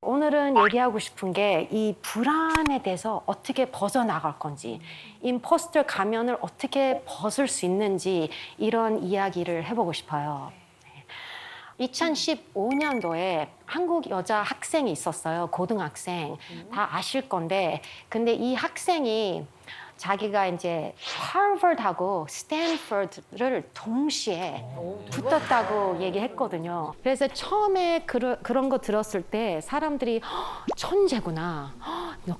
오늘은 얘기하고 싶은 게 이 불안에 대해서 어떻게 벗어나갈 건지, 임포스터 가면을 어떻게 벗을 수 있는지 이런 이야기를 해보고 싶어요. 2015년도에 한국 여자 학생이 있었어요. 고등학생. 다 아실 건데, 근데 이 학생이 자기가 이제 하버드하고 스탠퍼드를 동시에 붙었다고 얘기했거든요. 그래서 처음에 그런 거 들었을 때 사람들이 천재구나,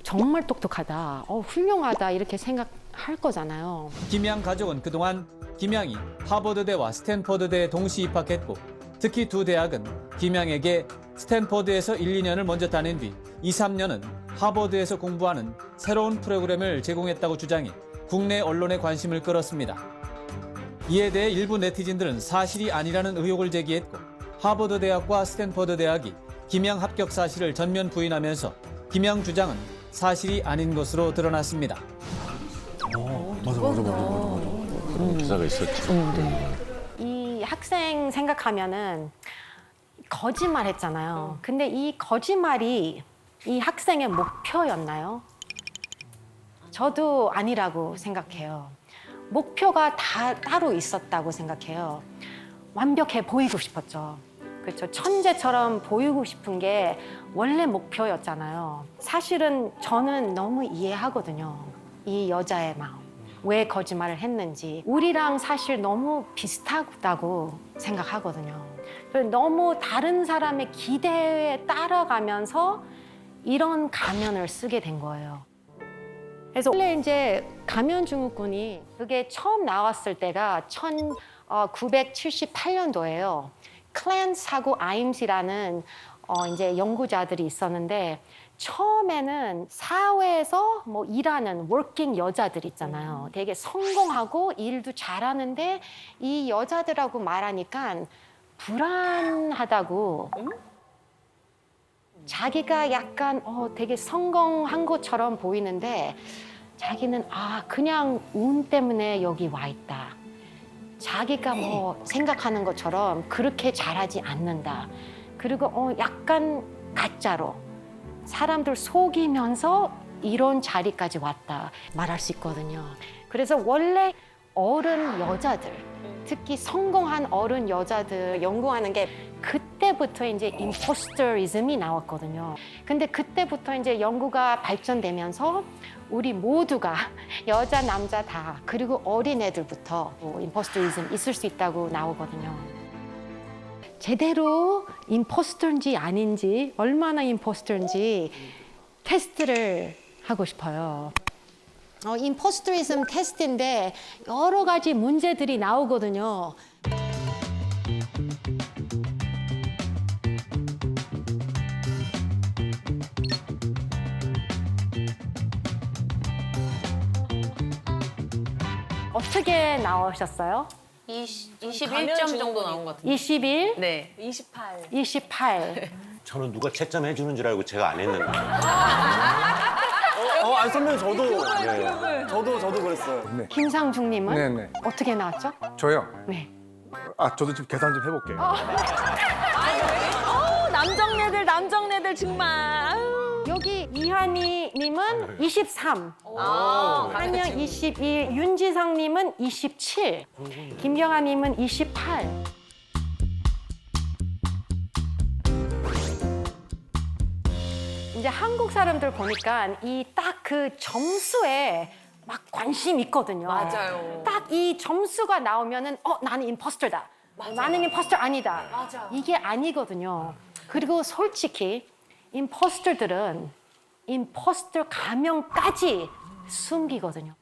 정말 똑똑하다, 훌륭하다 이렇게 생각할 거잖아요. 김양 가족은 그동안 김양이 하버드대와 스탠퍼드대에 동시 입학했고 특히 두 대학은 김양에게 스탠퍼드에서 1, 2년을 먼저 다닌 뒤 2, 3년은 하버드에서 공부하는 새로운 프로그램을 제공했다고 주장해 국내 언론의 관심을 끌었습니다. 이에 대해 일부 네티즌들은 사실이 아니라는 의혹을 제기했고 하버드 대학과 스탠퍼드 대학이 김양 합격 사실을 전면 부인하면서 김양 주장은 사실이 아닌 것으로 드러났습니다. 맞아. 기사가 있었죠. 이 학생 생각하면은 거짓말 했잖아요. 근데 이 거짓말이 이 학생의 목표였나요? 저도 아니라고 생각해요. 목표가 다 따로 있었다고 생각해요. 완벽해 보이고 싶었죠. 그렇죠. 천재처럼 보이고 싶은 게 원래 목표였잖아요. 사실은 저는 너무 이해하거든요. 이 여자의 마음. 왜 거짓말을 했는지. 우리랑 사실 너무 비슷하다고 생각하거든요. 너무 다른 사람의 기대에 따라가면서 이런 가면을 쓰게 된 거예요. 그래서 원래 이제 가면 증후군이 그게 처음 나왔을 때가 1978년도예요. 클랜스하고 아임스라는 이제 연구자들이 있었는데 처음에는 사회에서 뭐 일하는 워킹 여자들 있잖아요. 되게 성공하고 일도 잘하는데 이 여자들하고 말하니까 불안하다고. 자기가 약간 되게 성공한 것처럼 보이는데 자기는 그냥 운 때문에 여기 와 있다. 자기가 뭐 생각하는 것처럼 그렇게 잘하지 않는다. 그리고 약간 가짜로 사람들 속이면서 이런 자리까지 왔다 말할 수 있거든요. 그래서 원래 어른 여자들, 특히 성공한 어른 여자들 연구하는 게 그때부터 이제 임포스터이즘이 나왔거든요. 근데 그때부터 이제 연구가 발전되면서 우리 모두가 여자, 남자 다 그리고 어린애들부터 임포스터이즘 있을 수 있다고 나오거든요. 제대로 임포스터인지 아닌지, 얼마나 임포스터인지 테스트를 하고 싶어요. 임포스터이즘 테스트인데 여러 가지 문제들이 나오거든요. 어떻게 나오셨어요? 21점 정도 나온 것 같은데. 21? 네. 28. 28. 저는 누가 채점해 주는 줄 알고 제가 안 했는데. 아니 선배님 저도 그랬어요. 네. 김상중님은 네네. 어떻게 나왔죠? 저요? 네. 저도 지금 계산 좀 해볼게요. 남정네들 정말. 아유. 여기 이한이님은 23, 한영 22, 윤지성님은 27, 김경아님은 28. 이제 한국 사람들 보니까 이 딱 그 점수에 막 관심 있거든요. 맞아요. 딱 이 점수가 나오면은 나는 임포스터다. 나는 임포스터 아니다. 맞아. 이게 아니거든요. 그리고 솔직히 임포스터들은 임포스터 가면까지 숨기거든요.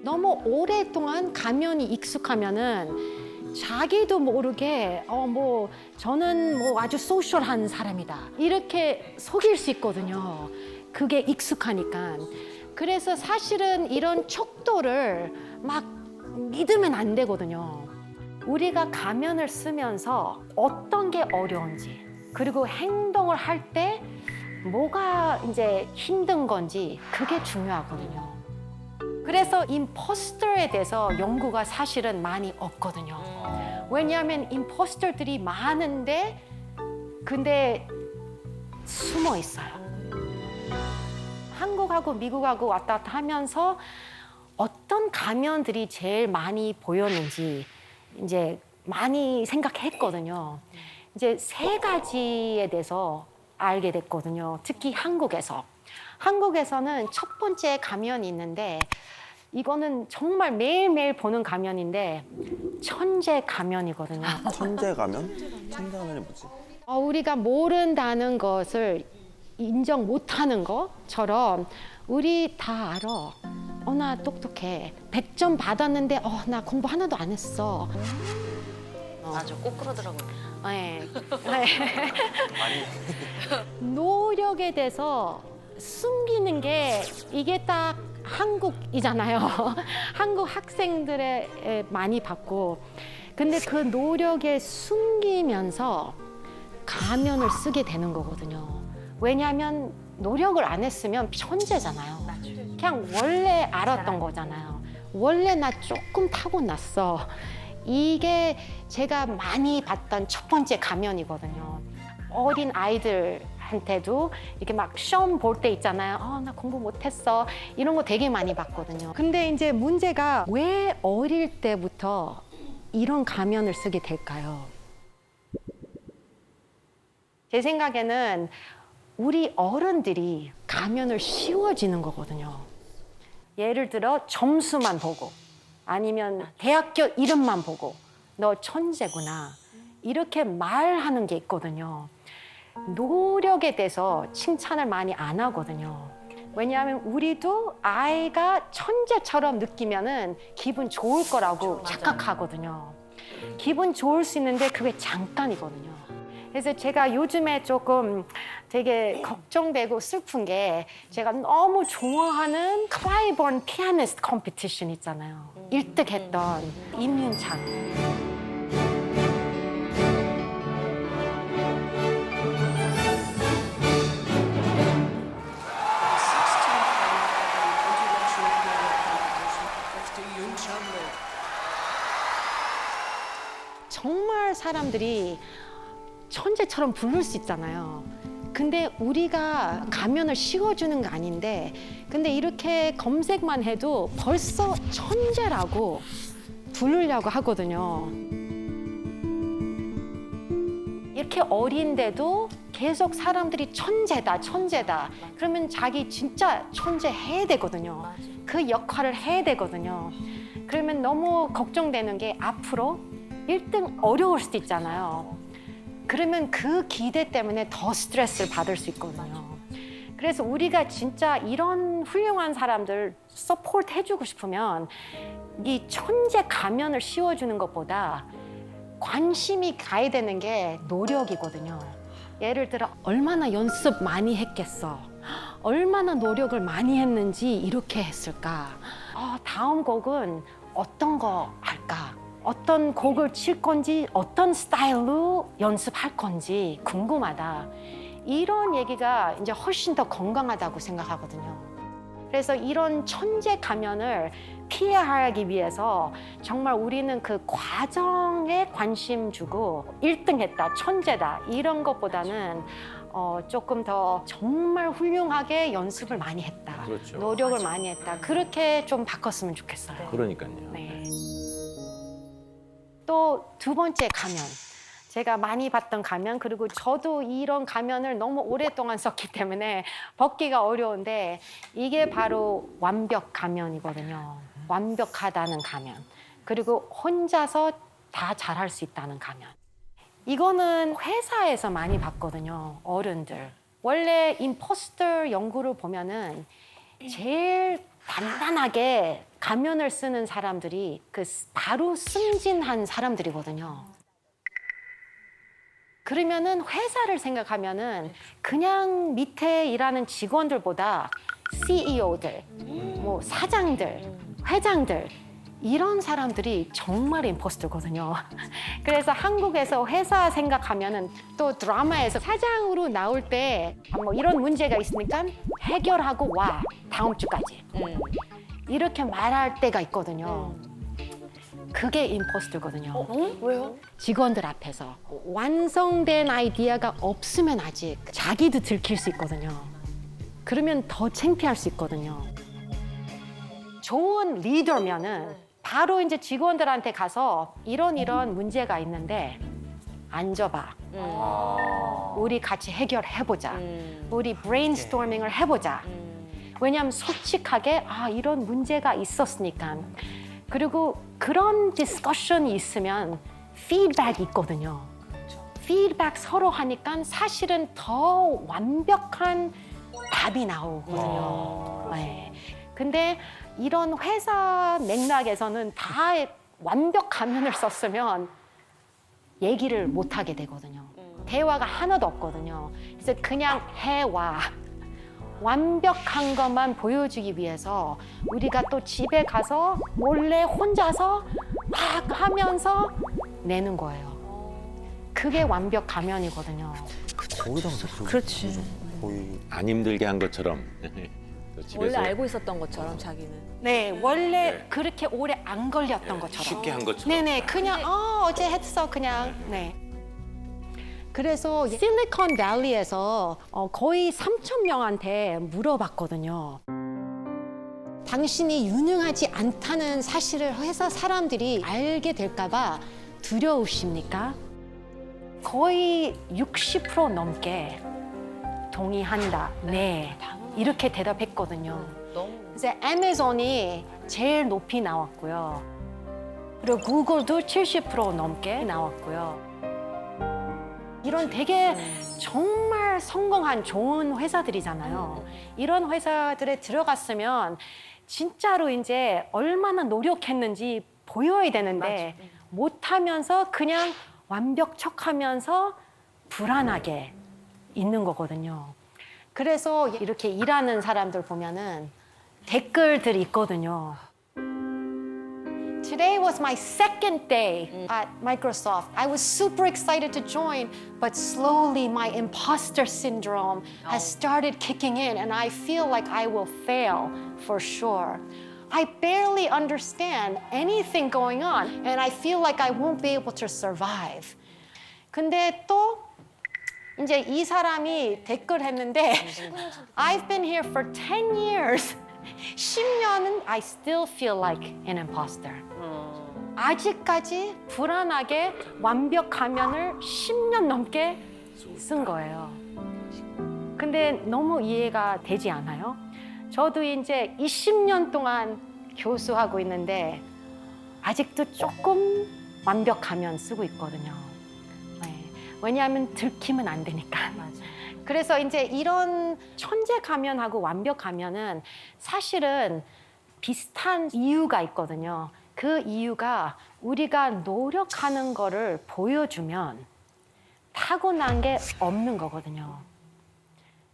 너무 오랫동안 가면이 익숙하면은 자기도 모르게 저는 아주 소셜한 사람이다 이렇게 속일 수 있거든요. 그게 익숙하니까. 그래서 사실은 이런 척도를 막 믿으면 안 되거든요. 우리가 가면을 쓰면서 어떤 게 어려운지, 그리고 행동을 할 때 뭐가 이제 힘든 건지 그게 중요하거든요. 그래서 임포스터에 대해서 연구가 사실은 많이 없거든요. 왜냐하면 임포스터들이 많은데 근데 숨어 있어요. 한국하고 미국하고 왔다 갔다 하면서 어떤 가면들이 제일 많이 보였는지 이제 많이 생각했거든요. 이제 3가지에 대해서 알게 됐거든요. 특히 한국에서. 한국에서는 첫 번째 가면이 있는데 이거는 정말 매일매일 보는 가면인데 천재 가면이거든요. 천재 가면? 천재 가면이 뭐지? 우리가 모른다는 것을 인정 못하는 것처럼 우리 다 알아. 나 똑똑해. 100점 받았는데 나 공부 하나도 안 했어. 맞아, 꼭 그러더라고요. 네. 네. 노력에 대해서 숨기는 게 이게 딱 한국이잖아요. 한국 학생들의 많이 받고. 근데 그 노력에 숨기면서 가면을 쓰게 되는 거거든요. 왜냐하면 노력을 안 했으면 천재잖아요. 그냥 원래 알았던 거잖아요. 원래 나 조금 타고났어. 이게 제가 많이 봤던 첫 번째 가면이거든요. 어린 아이들한테도 이렇게 막 시험 볼 때 있잖아요. 나 공부 못했어. 이런 거 되게 많이 봤거든요. 근데 이제 문제가 왜 어릴 때부터 이런 가면을 쓰게 될까요? 제 생각에는 우리 어른들이 가면을 씌워지는 거거든요. 예를 들어 점수만 보고 아니면 대학교 이름만 보고 너 천재구나 이렇게 말하는 게 있거든요. 노력에 대해서 칭찬을 많이 안 하거든요. 왜냐하면 우리도 아이가 천재처럼 느끼면은 기분 좋을 거라고 착각하거든요. 기분 좋을 수 있는데 그게 잠깐이거든요. 그래서 제가 요즘에 조금 되게 걱정되고 슬픈 게 제가 너무 좋아하는 클라이본 피아니스트 컴피티션 있잖아요. 1등 했던 임윤찬. 정말 사람들이 천재처럼 부를 수 있잖아요. 근데 우리가 가면을 씌워주는 거 아닌데 근데 이렇게 검색만 해도 벌써 천재라고 부르려고 하거든요. 이렇게 어린데도 계속 사람들이 천재다, 천재다. 그러면 자기 진짜 천재 해야 되거든요. 그 역할을 해야 되거든요. 그러면 너무 걱정되는 게 앞으로 1등 어려울 수도 있잖아요. 그러면 그 기대 때문에 더 스트레스를 받을 수 있거든요. 그래서 우리가 진짜 이런 훌륭한 사람들 서포트 해주고 싶으면 이 천재 가면을 씌워주는 것보다 관심이 가야 되는 게 노력이거든요. 예를 들어 얼마나 연습 많이 했겠어. 얼마나 노력을 많이 했는지 이렇게 했을까. 다음 곡은 어떤 거 할까. 어떤 곡을 칠 건지 어떤 스타일로 연습할 건지 궁금하다. 이런 얘기가 이제 훨씬 더 건강하다고 생각하거든요. 그래서 이런 천재 가면을 피하기 위해서 정말 우리는 그 과정에 관심 주고 1등 했다, 천재다 이런 것보다는 조금 더 정말 훌륭하게 연습을 많이 했다. 그렇죠. 노력을 많이 했다. 그렇게 좀 바꿨으면 좋겠어요. 그러니까요. 네. 또 두 번째 가면. 제가 많이 봤던 가면, 그리고 저도 이런 가면을 너무 오랫동안 썼기 때문에 벗기가 어려운데 이게 바로 완벽 가면이거든요. 완벽하다는 가면. 그리고 혼자서 다 잘할 수 있다는 가면. 이거는 회사에서 많이 봤거든요, 어른들. 원래 임포스터 연구를 보면은 제일 단단하게 가면을 쓰는 사람들이 바로 승진한 사람들이거든요. 그러면은 회사를 생각하면은 그냥 밑에 일하는 직원들보다 CEO들, 뭐 사장들, 회장들 이런 사람들이 정말 임포스터거든요. 그래서 한국에서 회사 생각하면은 또 드라마에서 사장으로 나올 때 뭐 이런 문제가 있으니까 해결하고 와, 다음 주까지. 이렇게 말할 때가 있거든요. 그게 임포스터거든요. 왜요? 직원들 앞에서 완성된 아이디어가 없으면 아직 자기도 들킬 수 있거든요. 그러면 더 창피할 수 있거든요. 좋은 리더면은 바로 이제 직원들한테 가서 이런 문제가 있는데 앉아봐. 우리 같이 해결해보자. 우리 브레인스토밍을 해보자. 왜냐하면 솔직하게 이런 문제가 있었으니까. 그리고 그런 디스커션이 있으면 피드백이 있거든요. 피드백 서로 하니까 사실은 더 완벽한 답이 나오거든요. 네. 근데 이런 회사 맥락에서는 다 완벽 가면을 썼으면 얘기를 못 하게 되거든요. 대화가 하나도 없거든요. 그래서 그냥 해와 완벽한 것만 보여주기 위해서 우리가 또 집에 가서 몰래 혼자서 막 하면서 내는 거예요. 그게 완벽 가면이거든요. 거기다가 그렇지. 거의 안 힘들게 한 것처럼. 또 원래 집에서 알고 있었던 것처럼 자기는. 네, 원래 네. 그렇게 오래 안 걸렸던 것처럼. 쉽게 한 것처럼. 네네, 그냥 어제 했어 그냥. 네. 그래서 실리콘밸리에서 거의 3,000명한테 물어봤거든요. 당신이 유능하지 않다는 사실을 회사 사람들이 알게 될까봐 두려우십니까? 거의 60% 넘게 동의한다. 네, 이렇게 대답했거든요. 너무 이제 애마존이 제일 높이 나왔고요. 그리고 구글도 70% 넘게 나왔고요. 이런 되게 정말 성공한 좋은 회사들이잖아요. 이런 회사들에 들어갔으면 진짜로 이제 얼마나 노력했는지 보여야 되는데 못하면서 그냥 완벽 척하면서 불안하게 있는 거거든요. 그래서 이렇게 일하는 사람들 보면은 댓글들이 있거든요. Today was my second day at Microsoft. I was super excited to join, but slowly my imposter syndrome has started kicking in and I feel like I will fail for sure. I barely understand anything going on and I feel like I won't be able to survive. 근데 또 이제 이 사람이 댓글 했는데 I've been here for 10 years. 10년은 I still feel like an imposter. 아직까지 불안하게 완벽 가면을 10년 넘게 쓴 거예요. 근데 너무 이해가 되지 않아요? 저도 이제 20년 동안 교수하고 있는데 아직도 조금 완벽 가면 쓰고 있거든요. 네. 왜냐하면 들키면 안 되니까. 그래서 이제 이런 천재 가면하고 완벽 가면은 사실은 비슷한 이유가 있거든요. 그 이유가 우리가 노력하는 거를 보여주면 타고난 게 없는 거거든요.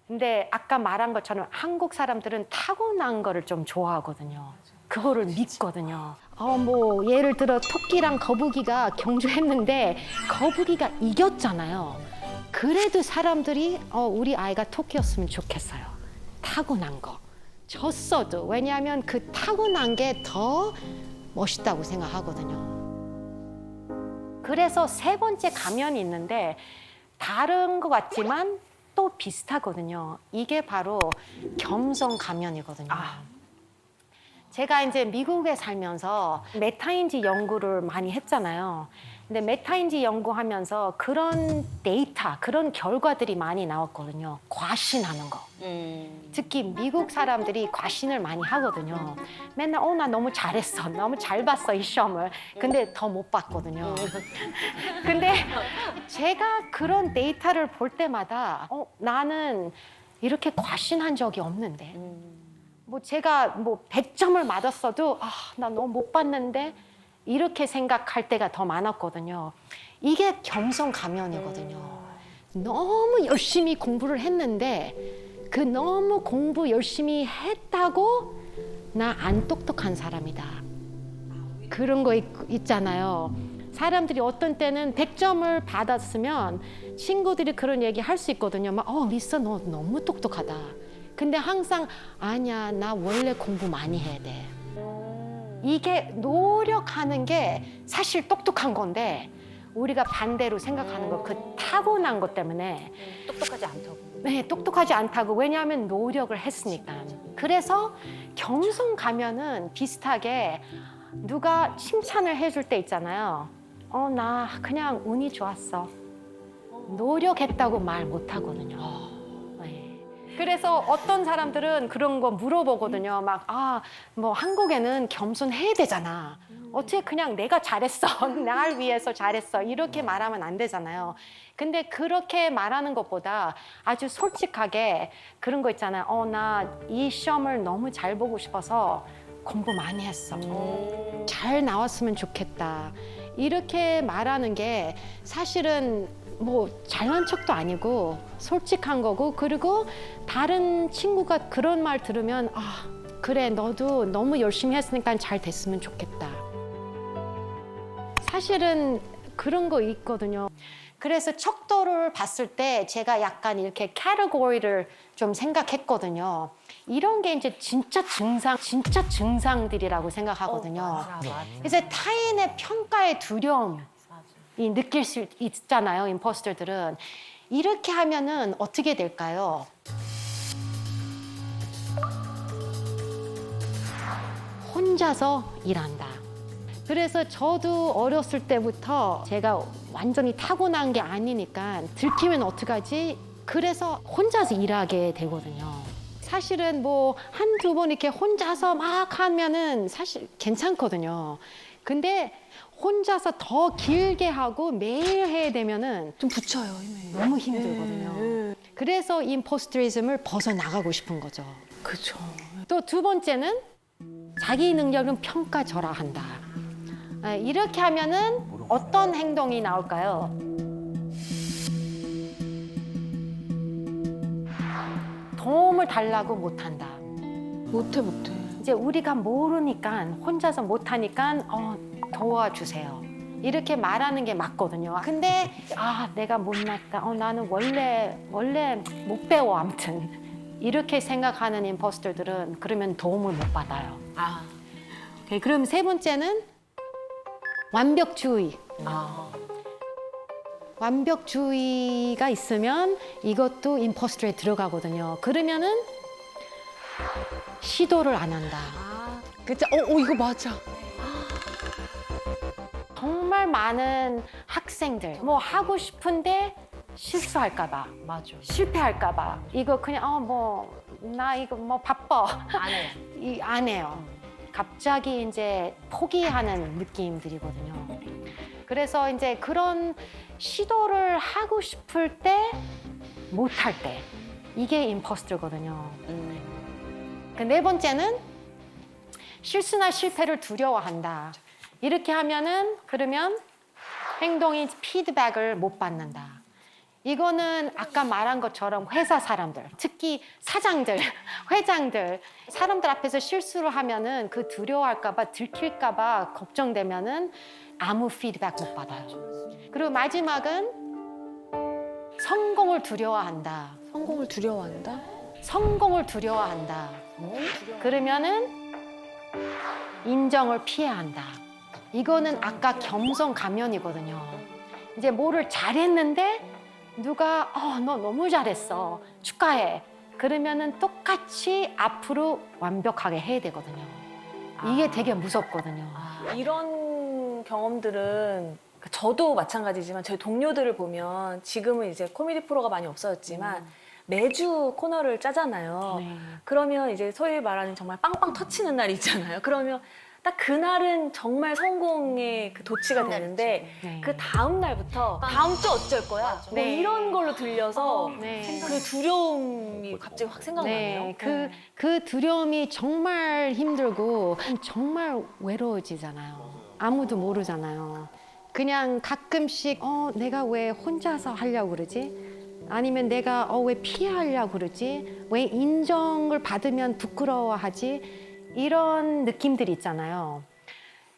근데 아까 말한 것처럼 한국 사람들은 타고난 거를 좀 좋아하거든요. 그거를 믿거든요. 뭐 예를 들어 토끼랑 거북이가 경주했는데 거북이가 이겼잖아요. 그래도 사람들이 우리 아이가 토끼였으면 좋겠어요. 타고난 거. 졌어도 왜냐하면 그 타고난 게 더 멋있다고 생각하거든요. 그래서 세 번째 가면이 있는데 다른 것 같지만 또 비슷하거든요. 이게 바로 겸손 가면이거든요. 제가 이제 미국에 살면서 메타인지 연구를 많이 했잖아요. 근데 메타인지 연구하면서 그런 데이터, 그런 결과들이 많이 나왔거든요. 과신하는 거. 특히 미국 사람들이 과신을 많이 하거든요. 맨날 나 너무 잘했어. 너무 잘 봤어, 이 시험을. 근데 더 못 봤거든요. 근데 제가 그런 데이터를 볼 때마다 나는 이렇게 과신한 적이 없는데 뭐 제가 100점을 맞았어도 나 너무 못 봤는데 이렇게 생각할 때가 더 많았거든요. 이게 겸손 가면이거든요. 너무 열심히 공부를 했는데 그 너무 공부 열심히 했다고 나 안 똑똑한 사람이다. 그런 거 있잖아요. 사람들이 어떤 때는 100점을 받았으면 친구들이 그런 얘기 할 수 있거든요. 리사 너 너무 똑똑하다. 근데 항상 아니야, 나 원래 공부 많이 해야 돼. 이게 노력하는 게 사실 똑똑한 건데 우리가 반대로 생각하는 거 그 타고난 것 때문에 똑똑하지 않다고. 네, 똑똑하지 않다고. 왜냐하면 노력을 했으니까. 그래서 겸손 가면은 비슷하게 누가 칭찬을 해줄 때 있잖아요. 나 그냥 운이 좋았어. 노력했다고 말 못 하거든요. 네. 그래서 어떤 사람들은 그런 거 물어보거든요. 막, 뭐 한국에는 겸손해야 되잖아. 어떻게 그냥 내가 잘했어. 날 위해서 잘했어. 이렇게 말하면 안 되잖아요. 근데 그렇게 말하는 것보다 아주 솔직하게 그런 거 있잖아요. 나 이 시험을 너무 잘 보고 싶어서 공부 많이 했어. 잘 나왔으면 좋겠다. 이렇게 말하는 게 사실은 뭐 잘난 척도 아니고 솔직한 거고, 그리고 다른 친구가 그런 말 들으면 그래, 너도 너무 열심히 했으니까 잘 됐으면 좋겠다. 사실은 그런 거 있거든요. 그래서 척도를 봤을 때 제가 약간 이렇게 카테고리를 좀 생각했거든요. 이런 게 이제 진짜 증상들이라고 생각하거든요. 그래서 타인의 평가의 두려움이 느낄 수 있잖아요, 임포스터들은. 이렇게 하면은 어떻게 될까요? 혼자서 일한다. 그래서 저도 어렸을 때부터 제가 완전히 타고난 게 아니니까 들키면 어떡하지? 그래서 혼자서 일하게 되거든요. 사실은 뭐 한두 번 이렇게 혼자서 막 하면은 사실 괜찮거든요. 근데 혼자서 더 길게 하고 매일 해야 되면은 좀 붙여요, 힘이. 너무 힘들거든요. 그래서 임포스터리즘을 벗어나가고 싶은 거죠. 그렇죠. 또 두 번째는 자기 능력은 평가절하한다. 이렇게 하면은 어떤 행동이 나올까요? 도움을 달라고 못한다. 못해. 이제 우리가 모르니까 혼자서 못하니까 도와주세요. 이렇게 말하는 게 맞거든요. 근데 내가 못났다. 나는 원래 못 배워. 아무튼 이렇게 생각하는 임포스터들은 그러면 도움을 못 받아요. 오케이, 그럼 세 번째는 완벽주의. 완벽주의가 있으면 이것도 임포스터에 들어가거든요. 그러면은 시도를 안 한다. 그쵸? 이거 맞아. 정말 많은 학생들 뭐 하고 싶은데 실수할까봐, 맞아. 실패할까봐 이거 그냥 나 이거 뭐 바빠 안 해. 안 해요. 갑자기 이제 포기하는 느낌들이거든요. 그래서 이제 그런 시도를 하고 싶을 때 못할 때 이게 임포스터거든요. 그 네 번째는 실수나 실패를 두려워한다. 이렇게 하면은 그러면 행동이 피드백을 못 받는다. 이거는 아까 말한 것처럼 회사 사람들, 특히 사장들, 회장들, 사람들 앞에서 실수를 하면은 그 두려워할까봐, 들킬까봐 걱정되면은 아무 피드백 못 받아요. 그리고 마지막은 성공을 두려워한다. 성공을 두려워한다? 성공을 두려워한다. 그러면은 인정을 피해야 한다. 이거는 아까 겸손 가면이거든요. 이제 뭐를 잘했는데 누가 너 너무 잘했어. 축하해. 그러면은 똑같이 앞으로 완벽하게 해야 되거든요. 이게 되게 무섭거든요. 이런 경험들은 저도 마찬가지지만 저희 동료들을 보면 지금은 이제 코미디 프로가 많이 없어졌지만 매주 코너를 짜잖아요. 네. 그러면 이제 소위 말하는 정말 빵빵 터치는 날이 있잖아요. 그러면 딱 그날은 정말 성공의 그 도치가 되는데 네. 그 다음 날부터 다음 주 어쩔 거야? 뭐 네. 이런 걸로 들려서 네. 그 두려움이 갑자기 확 생각나네요. 네, 그 두려움이 정말 힘들고 정말 외로워지잖아요. 아무도 모르잖아요. 그냥 가끔씩 내가 왜 혼자서 하려고 그러지? 아니면 내가 왜 피하려고 그러지? 왜 인정을 받으면 부끄러워하지? 이런 느낌들 있잖아요.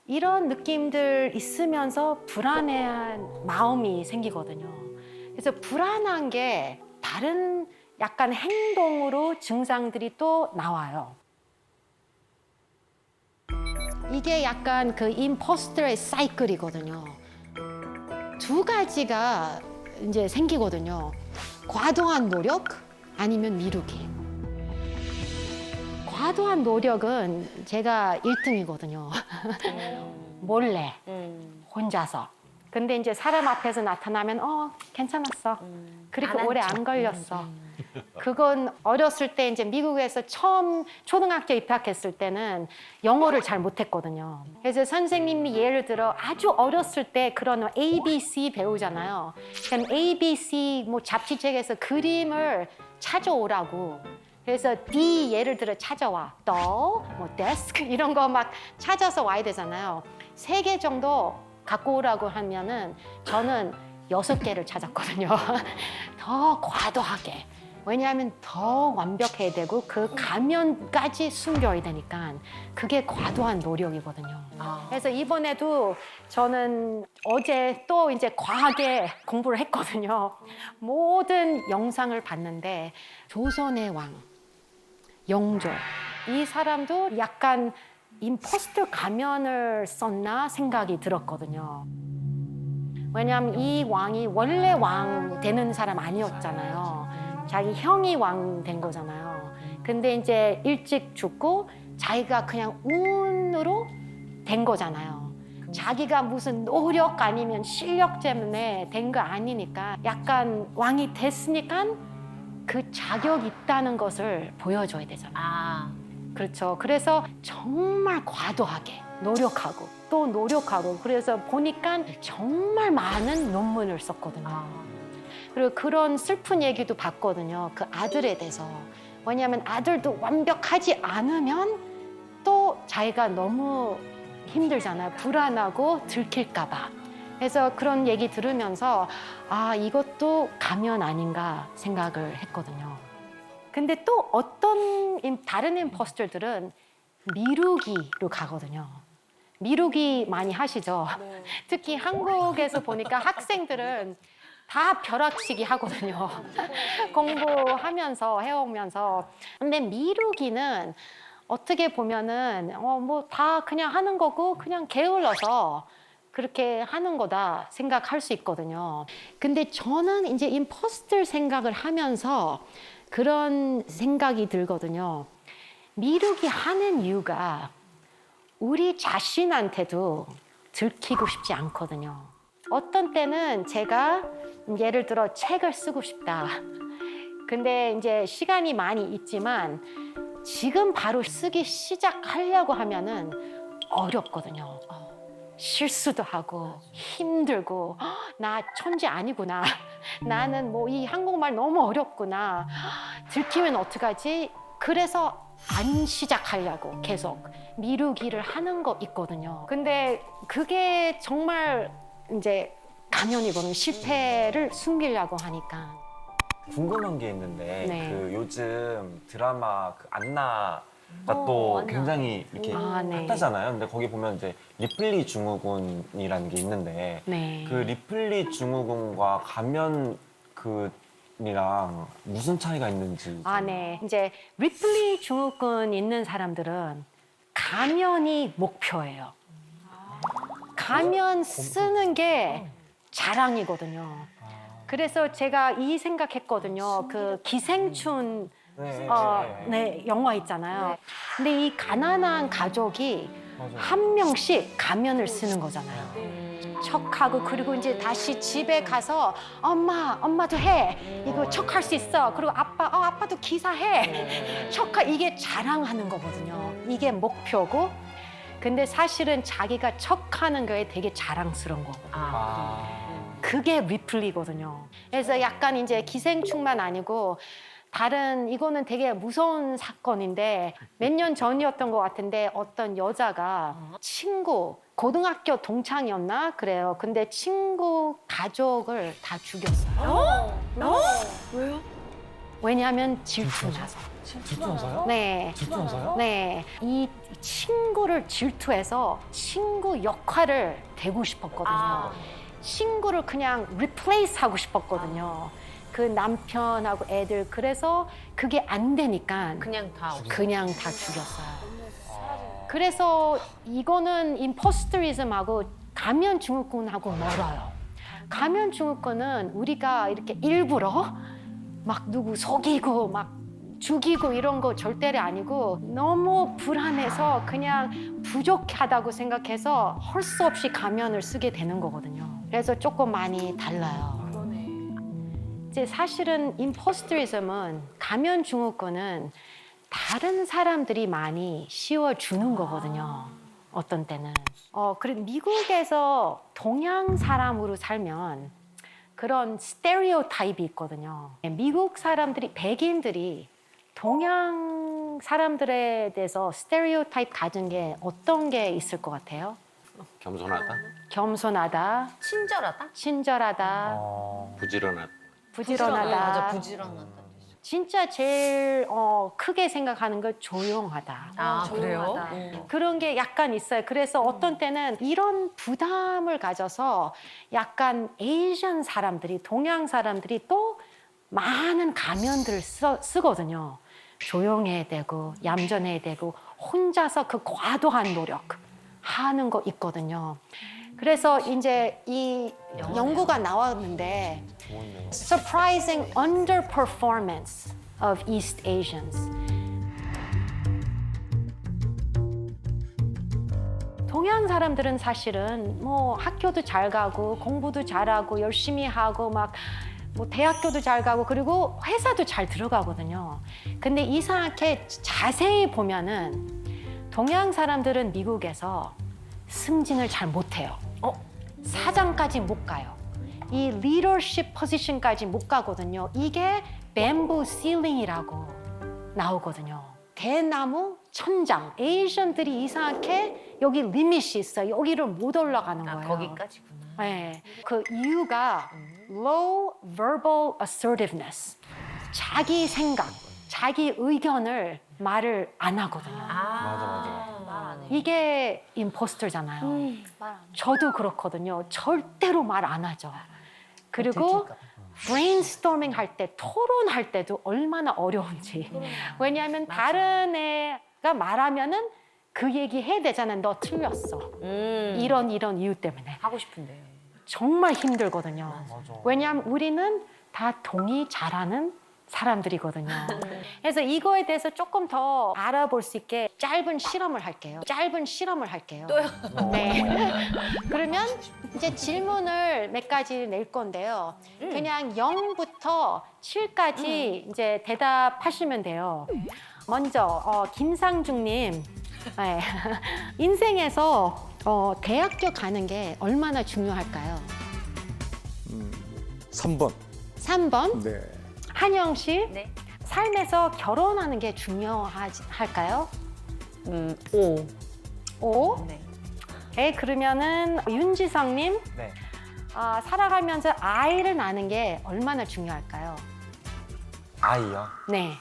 이런 느낌들 있으면서 불안해한 마음이 생기거든요. 그래서 불안한 게 다른 약간 행동으로 증상들이 또 나와요. 이게 약간 그 임포스터의 사이클이거든요. 두 가지가 이제 생기거든요. 과도한 노력 아니면 미루기. 과도한 노력은 제가 1등이거든요. 몰래, 혼자서. 근데 이제 사람 앞에서 나타나면 괜찮았어. 그렇게 오래 안 걸렸어. 그건 어렸을 때 이제 미국에서 처음 초등학교 입학했을 때는 영어를 잘 못했거든요. 그래서 선생님이 예를 들어 아주 어렸을 때 그런 ABC 배우잖아요. 그럼 ABC 뭐 잡지책에서 그림을 찾아오라고. 그래서 D 예를 들어 찾아와. 뭐 데스크 이런 거 막 찾아서 와야 되잖아요. 3개 정도 갖고 오라고 하면은 저는 6개를 찾았거든요. 더 과도하게. 왜냐하면 더 완벽해야 되고 그 가면까지 숨겨야 되니까 그게 과도한 노력이거든요. 그래서 이번에도 저는 어제 또 이제 과하게 공부를 했거든요. 모든 영상을 봤는데 조선의 왕, 영조 이 사람도 약간 임포스터 가면을 썼나 생각이 들었거든요. 왜냐하면 이 왕이 원래 왕 되는 사람 아니었잖아요. 자기 형이 왕 된 거잖아요. 근데 이제 일찍 죽고 자기가 그냥 운으로 된 거잖아요. 자기가 무슨 노력 아니면 실력 때문에 된 거 아니니까 약간 왕이 됐으니까 그 자격 있다는 것을 보여줘야 되잖아요. 그렇죠. 그래서 정말 과도하게 노력하고 또 노력하고 그래서 보니까 정말 많은 논문을 썼거든요. 그리고 그런 슬픈 얘기도 봤거든요. 그 아들에 대해서. 왜냐하면 아들도 완벽하지 않으면 또 자기가 너무 힘들잖아요. 불안하고 들킬까 봐. 그래서 그런 얘기 들으면서 이것도 가면 아닌가 생각을 했거든요. 근데 또 어떤 다른 임포스터들은 미루기로 가거든요. 미루기 많이 하시죠? 네. 특히 한국에서 보니까 학생들은 다 벼락치기 하거든요. 공부하면서 해오면서. 근데 미루기는 어떻게 보면은 뭐 다 그냥 하는 거고 그냥 게을러서 그렇게 하는 거다 생각할 수 있거든요. 근데 저는 이제 임포스터 생각을 하면서 그런 생각이 들거든요. 미루기 하는 이유가 우리 자신한테도 들키고 싶지 않거든요. 어떤 때는 제가 예를 들어 책을 쓰고 싶다. 근데 이제 시간이 많이 있지만 지금 바로 쓰기 시작하려고 하면은 어렵거든요. 실수도 하고 힘들고 나 천재 아니구나. 나는 뭐 이 한국말 너무 어렵구나. 들키면 어떡하지? 그래서 안 시작하려고 계속 미루기를 하는 거 있거든요. 근데 그게 정말 이제 가면이거든요. 실패를 숨기려고 하니까. 궁금한 게 있는데 네. 그 요즘 드라마 그 안나가 또 안나. 굉장히 이렇게 네. 핫하잖아요. 근데 거기 보면 이제 리플리 증후군이라는 게 있는데 네. 그 리플리 증후군과 가면 그이랑 무슨 차이가 있는지. 네. 이제 리플리 증후군 있는 사람들은 가면이 목표예요. 가면 쓰는 게 자랑이거든요. 그래서 제가 이 생각했거든요. 그 기생충 영화 있잖아요. 근데 이 가난한 가족이 한 명씩 가면을 쓰는 거잖아요. 척하고 그리고 이제 다시 집에 가서 엄마도 해. 이거 척할 수 있어. 그리고 아빠도 기사해. 이게 자랑하는 거거든요. 이게 목표고. 근데 사실은 자기가 척하는 거에 되게 자랑스러운 거거든요. 그게 리플리거든요. 그래서 약간 이제 기생충만 아니고 다른 이거는 되게 무서운 사건인데 몇 년 전이었던 것 같은데 어떤 여자가 친구 고등학교 동창이었나 그래요. 근데 친구 가족을 다 죽였어요. 왜요? 왜냐하면 질투나서. 질투나서요? 네. 질투나서요? 네. 이 친구를 질투해서 친구 역할을 되고 싶었거든요. 친구를 그냥 리플레이스 하고 싶었거든요. 그 남편하고 애들. 그래서 그게 안 되니까 그냥 다 그냥 다 죽였어요. 그래서 이거는 임포스터리즘하고 가면 증후군하고 멀어요. 가면 증후군은 우리가 이렇게 일부러 막 누구 속이고 막 죽이고 이런 거 절대로 아니고 너무 불안해서 그냥 부족하다고 생각해서 할 수 없이 가면을 쓰게 되는 거거든요. 그래서 조금 많이 달라요. 그러네. 이제 사실은 임포스터리즘은 가면 증후군은 다른 사람들이 많이 씌워주는 거거든요. 어떤 때는. 그리고 미국에서 동양 사람으로 살면 그런 스테레오타입이 있거든요. 미국 사람들이, 백인들이 동양 사람들에 대해서 스테레오타입 가진 게 어떤 게 있을 것 같아요? 겸손하다, 겸손하다, 친절하다? 친절하다, 부지런하다. 부지런하다. 맞아, 부지런하다. 진짜 제일 크게 생각하는 건 조용하다. 아, 그래요? 조용하다. 그런 게 약간 있어요. 그래서 어떤 때는 이런 부담을 가져서 약간 에이션 사람들이, 동양 사람들이 또 많은 가면들을 쓰거든요. 조용해야 되고, 얌전해야 되고, 혼자서 그 과도한 노력 하는 거 있거든요. 그래서 이제 이 연구가 나왔는데 좋은데요. Surprising underperformance of East Asians. 동양 사람들은 사실은 뭐 학교도 잘 가고 공부도 잘하고 열심히 하고 막 뭐 대학교도 잘 가고 그리고 회사도 잘 들어가거든요. 근데 이상하게 자세히 보면은 동양 사람들은 미국에서 승진을 잘 못해요. 사장까지 못 가요. 이 리더십 포지션까지 못 가거든요. 이게 뱀부 실링이라고 나오거든요. 대나무 천장. 에이션들이 이상하게 여기 리밋이 있어요. 여기를 못 올라가는 거예요. 거기까지구나. 네. 그 이유가 low verbal assertiveness. 자기 생각, 자기 의견을 말을 안 하거든요. 맞아. 말안 해. 이게 임포스터잖아요. 저도 그렇거든요. 절대로 말 안 하죠. 그리고 브레인스토밍 할 때, 토론할 때도 얼마나 어려운지. 왜냐하면 다른 애가 말하면은 그 얘기 해야 되잖아요. 너 틀렸어. 이런 이유 때문에. 하고 싶은데. 정말 힘들거든요. 맞아. 왜냐하면 우리는 다 동의 잘하는 사람들이거든요. 그래서 이거에 대해서 조금 더 알아볼 수 있게 짧은 실험을 할게요. 또요? 네. 그러면 이제 질문을 몇 가지 낼 건데요. 그냥 0부터 7까지 이제 대답하시면 돼요. 먼저 김상중님, 네. 인생에서 대학교 가는 게 얼마나 중요할까요? 3번. 3번. 네. 한영 씨, 네. 삶에서 결혼하는 게 중요할까요? 5. 5. 네. 네, 그러면은 윤지성님, 네. 살아가면서 아이를 낳는 게 얼마나 중요할까요? 아이요. 네.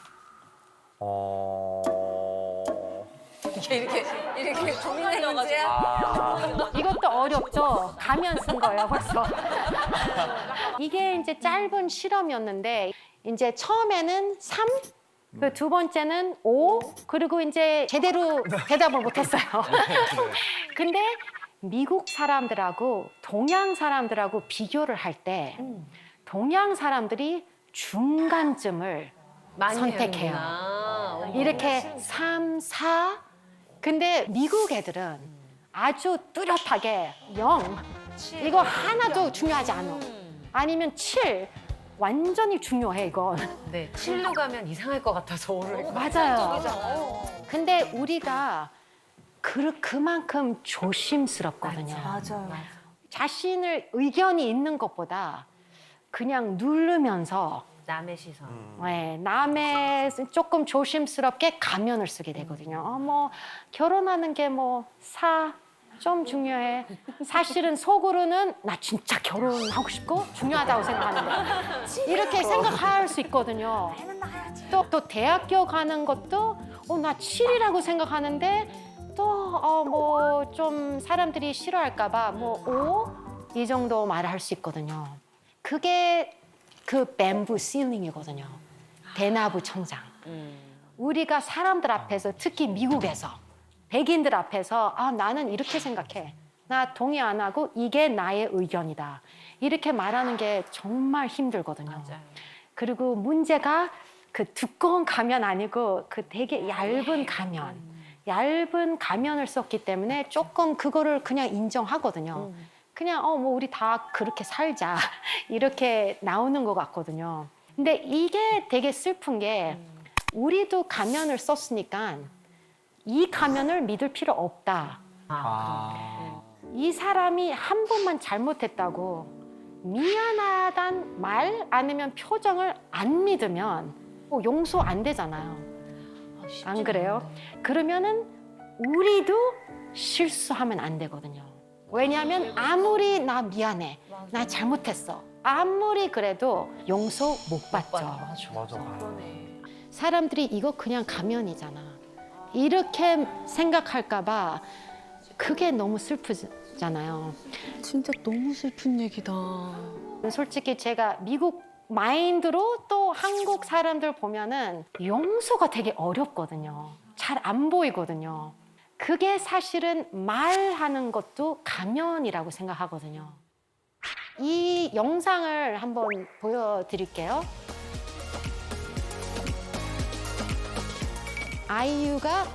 이렇게 고민의 문제야? 이것도 어렵죠? 가면 쓴 거예요, 벌써. 이게 이제 짧은 실험이었는데, 이제 처음에는 3, 그 두 번째는 5, 그리고 이제 제대로 대답을 못했어요. 근데 미국 사람들하고 동양 사람들하고 비교를 할 때, 동양 사람들이 중간쯤을 많이 선택해요. 하는구나. 이렇게 3, 4. 근데 미국 애들은 아주 뚜렷하게 0. 이거 하나도 중요하지 않아. 아니면 7. 완전히 중요해, 이건. 네. 7로 가면 이상할 것 같아서 5를. 맞아요. 근데 우리가 그만큼 조심스럽거든요. 맞아요. 자신을 의견이 있는 것보다 그냥 누르면서 남의 시선. 네, 남의 조금 조심스럽게 가면을 쓰게 되거든요. 뭐 결혼하는 게 뭐 좀 중요해. 사실은 속으로는 나 진짜 결혼하고 싶고 중요하다고 생각하는데 이렇게 생각할 수 있거든요. 또 대학교 가는 것도 나 7이라고 생각하는데 또 뭐 좀 사람들이 싫어할까 봐 뭐 5? 이 정도 말할 수 있거든요. 그게 그 뱀부 실링이거든요. 대나무 천장. 우리가 사람들 앞에서 특히 미국에서 백인들 앞에서 아, 나는 이렇게 생각해. 나 동의 안 하고 이게 나의 의견이다. 이렇게 말하는 게 정말 힘들거든요. 맞아요. 그리고 문제가 그 두꺼운 가면 아니고 그 되게 얇은 가면. 얇은 가면을 썼기 때문에 조금 그거를 그냥 인정하거든요. 그냥 뭐 우리 다 그렇게 살자. 이렇게 나오는 것 같거든요. 근데 이게 되게 슬픈 게 우리도 가면을 썼으니까 이 가면을 믿을 필요 없다. 이 사람이 한 번만 잘못했다고 미안하단 말 아니면 표정을 안 믿으면 용서 안 되잖아요. 안 그래요? 그러면은 우리도 실수하면 안 되거든요. 왜냐하면 아무리 나 미안해, 나 잘못했어. 아무리 그래도 용서 못 받죠. 맞아. 사람들이 이거 그냥 가면이잖아. 이렇게 생각할까 봐 그게 너무 슬프잖아요. 진짜 너무 슬픈 얘기다. 솔직히 제가 미국 마인드로 또 한국 사람들 보면은 용서가 되게 어렵거든요. 잘 안 보이거든요. 그게 사실은 말하는 것도 가면이라고 생각하거든요. 이 영상을 한번 보여드릴게요. 아이유가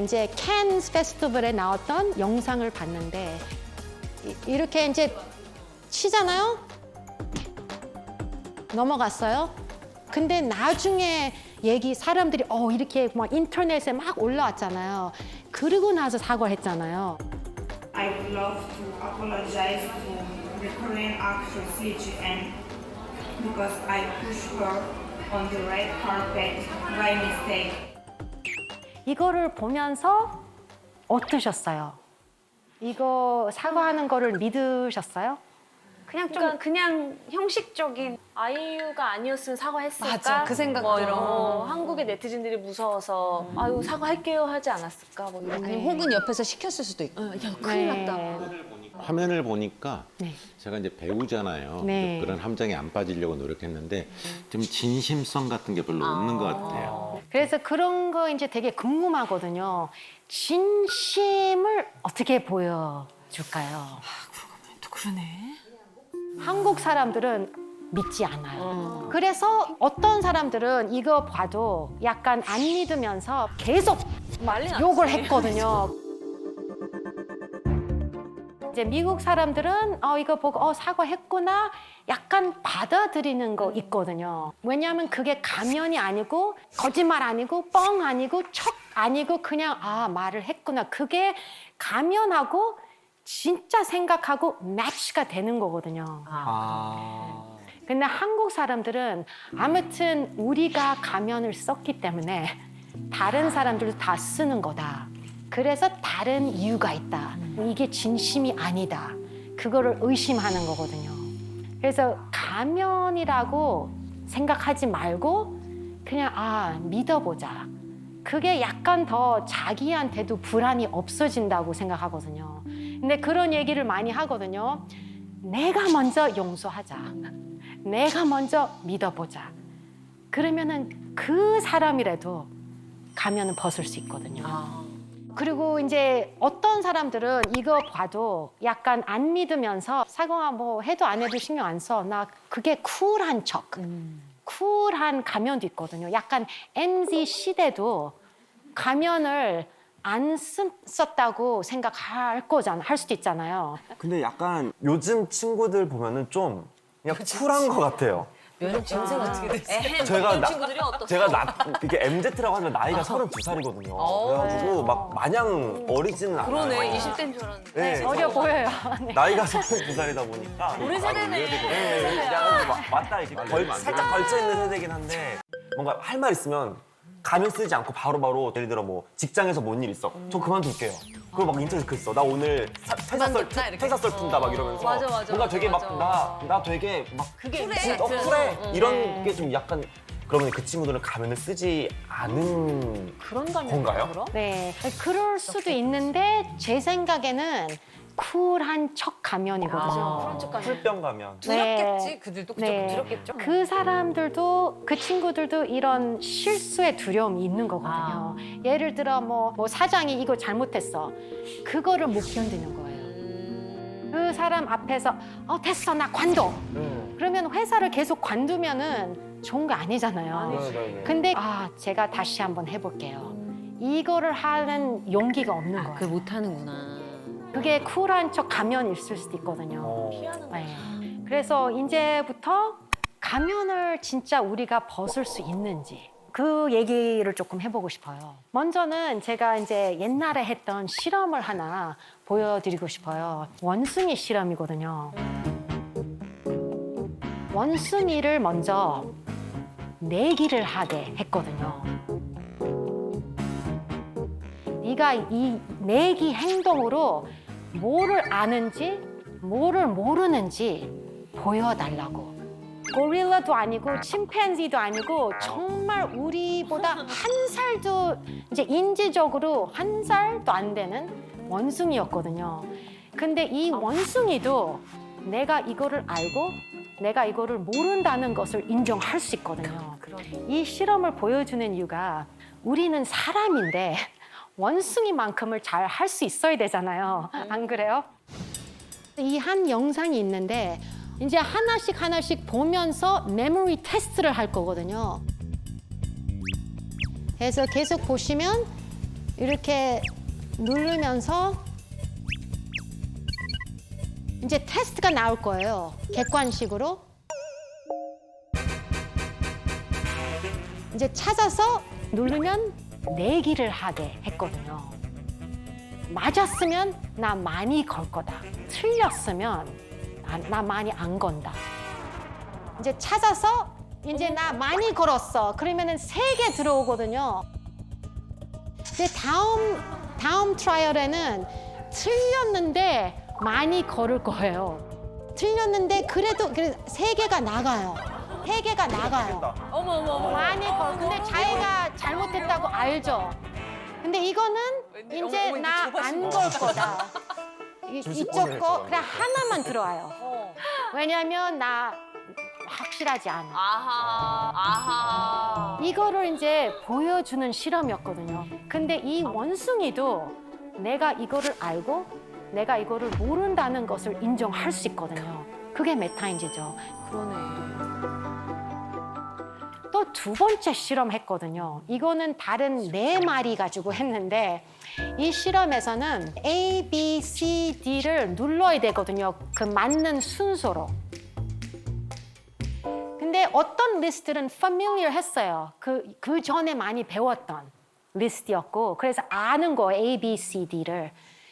이제 캔스 페스티벌에 나왔던 영상을 봤는데 이렇게 이제 치잖아요? 넘어갔어요. 근데 나중에 사람들이 이렇게 막 인터넷에 막 올라왔잖아요. 그러고 나서 사과했잖아요. I would love to apologize to the Korean actress Lee Ji-eun because I pushed her on the red carpet by mistake. 이거를 보면서 어떠셨어요? 이거 사과하는 거를 믿으셨어요? 그냥 형식적인 아이유가 아니었으면 사과했을까? 맞아, 그 생각도. 뭐 이런 거. 한국의 네티즌들이 무서워서 아유 사과할게요 하지 않았을까? 뭐 이런. 아니 혹은 옆에서 시켰을 수도 있고. 야 큰일 네. 났다. 화면을 보니까 네. 제가 이제 배우잖아요. 네. 그런 함정에 안 빠지려고 노력했는데 좀 진심성 같은 게 별로 없는 것 같아요. 그래서 그런 거 이제 되게 궁금하거든요. 진심을 어떻게 보여줄까요? 또 그러네. 한국 사람들은 믿지 않아요. 그래서 어떤 사람들은 이거 봐도 약간 안 믿으면서 계속 욕을 했거든요. 이제 미국 사람들은 이거 보고 사과했구나 약간 받아들이는 거 있거든요. 왜냐하면 그게 가면이 아니고 거짓말 아니고 뻥 아니고 척 아니고 그냥 말을 했구나. 그게 가면하고 진짜 생각하고 매치가 되는 거거든요. 근데 한국 사람들은 아무튼 우리가 가면을 썼기 때문에 다른 사람들도 다 쓰는 거다. 그래서 다른 이유가 있다. 이게 진심이 아니다. 그거를 의심하는 거거든요. 그래서 가면이라고 생각하지 말고 그냥 믿어보자. 그게 약간 더 자기한테도 불안이 없어진다고 생각하거든요. 근데 그런 얘기를 많이 하거든요. 내가 먼저 용서하자. 내가 먼저 믿어보자. 그러면은 그 사람이라도 가면은 벗을 수 있거든요. 그리고 이제 어떤 사람들은 이거 봐도 약간 안 믿으면서 사과 뭐 해도 안 해도 신경 안 써. 나 그게 쿨한 척. 쿨한 가면도 있거든요. 약간 MZ 시대도 가면을 안 썼다고 생각할 거잖아. 할 수도 있잖아요. 근데 약간 요즘 친구들 보면은 좀 그냥 쿨한 것 같아요. 면접 증세가 어떻게 됐어요? 제가 이게 MZ라고 하면 나이가 32살이거든요. 그래가지고 막 마냥 어리지는 않아요. 그러네, 20대인 줄 알았는데. 네, 어려 보여요. 네. 나이가 32살이다 보니까 우리 세대네. 네, 그냥 맞다 이렇게 살짝 걸쳐 있는 세대긴 한데 뭔가 할 말 있으면 가면 쓰지 않고 바로바로 예를 들어 뭐 직장에서 뭔 일 있어 저 그만둘게요. 그리고 막 인터넷에 글 써. 나 오늘 그만뒀다, 이렇게. 회사 썰 푼다 막 이러면서 맞아, 뭔가 되게 맞아. 막 나 되게 막 그게 쿨해 이런 게 좀 약간 그러면 그 친구들은 가면을 쓰지 않은 그런 가면 건가요? 그럼? 네, 그럴 수도 있는데 제 생각에는 쿨한 척 가면이거든요. 그런 척 가면 풀병 가면. 두렵겠지. 그들도 네. 두렵겠죠. 그 사람들도 그 친구들도 이런 실수의 두려움이 있는 거거든요. 예를 들어 뭐 사장이 이거 잘못했어. 그거를 못 견디는 거예요. 그 사람 앞에서 됐어 나 관둬. 그러면 회사를 계속 관두면은 좋은 거 아니잖아요. 근데 제가 다시 한번 해볼게요. 이거를 하는 용기가 없는 거예요. 그걸 못 하는구나. 그게 쿨한 척 가면일 수도 있거든요. 네. 그래서 이제부터 가면을 진짜 우리가 벗을 수 있는지 그 얘기를 조금 해보고 싶어요. 먼저는 제가 이제 옛날에 했던 실험을 하나 보여드리고 싶어요. 원숭이 실험이거든요. 원숭이를 먼저 내기를 하게 했거든요. 네가 이 내기 행동으로 뭐를 아는지 뭐를 모르는지 보여달라고. 고릴라도 아니고 침팬지도 아니고 정말 우리보다 한 살도 이제 인지적으로 한 살도 안 되는 원숭이였거든요. 근데 이 원숭이도 내가 이거를 알고 내가 이거를 모른다는 것을 인정할 수 있거든요. 이 실험을 보여주는 이유가 우리는 사람인데 원숭이만큼을 잘 할 수 있어야 되잖아요. 안 그래요? 이 한 영상이 있는데 이제 하나씩 보면서 메모리 테스트를 할 거거든요. 그래서 계속 보시면 이렇게 누르면서 이제 테스트가 나올 거예요. 객관식으로. 이제 찾아서 누르면 내기를 하게 했거든요. 맞았으면 나 많이 걸 거다. 틀렸으면 나 많이 안 건다. 이제 찾아서 이제 나 많이 걸었어. 그러면은 3개 들어오거든요. 근데 다음 트라이얼에는 틀렸는데 많이 걸을 거예요. 틀렸는데 그래도 3개가 나가요. 3개가 나가요. 어머. 많이 걸. 근데 자기가 잘못했다고 알죠. 근데 이거는 이제 어머, 나 이거 안 걸 거다. 이쪽 거 그냥 하나만 들어와요. 왜냐면 나 확실하지 않아. 아하. 이거를 이제 보여주는 실험이었거든요. 근데 이 원숭이도 내가 이거를 알고 내가 이거를 모른다는 것을 인정할 수 있거든요. 그게 메타인지죠. 그러네. 또 2번째 실험했거든요. 이거는 다른 4마리 가지고 했는데 이 실험에서는 A, B, C, D를 눌러야 되거든요. 그 맞는 순서로. 근데 어떤 리스트는 familiar 했어요. 그 전에 많이 배웠던 리스트였고 그래서 아는 거예요. A, B, C, D를.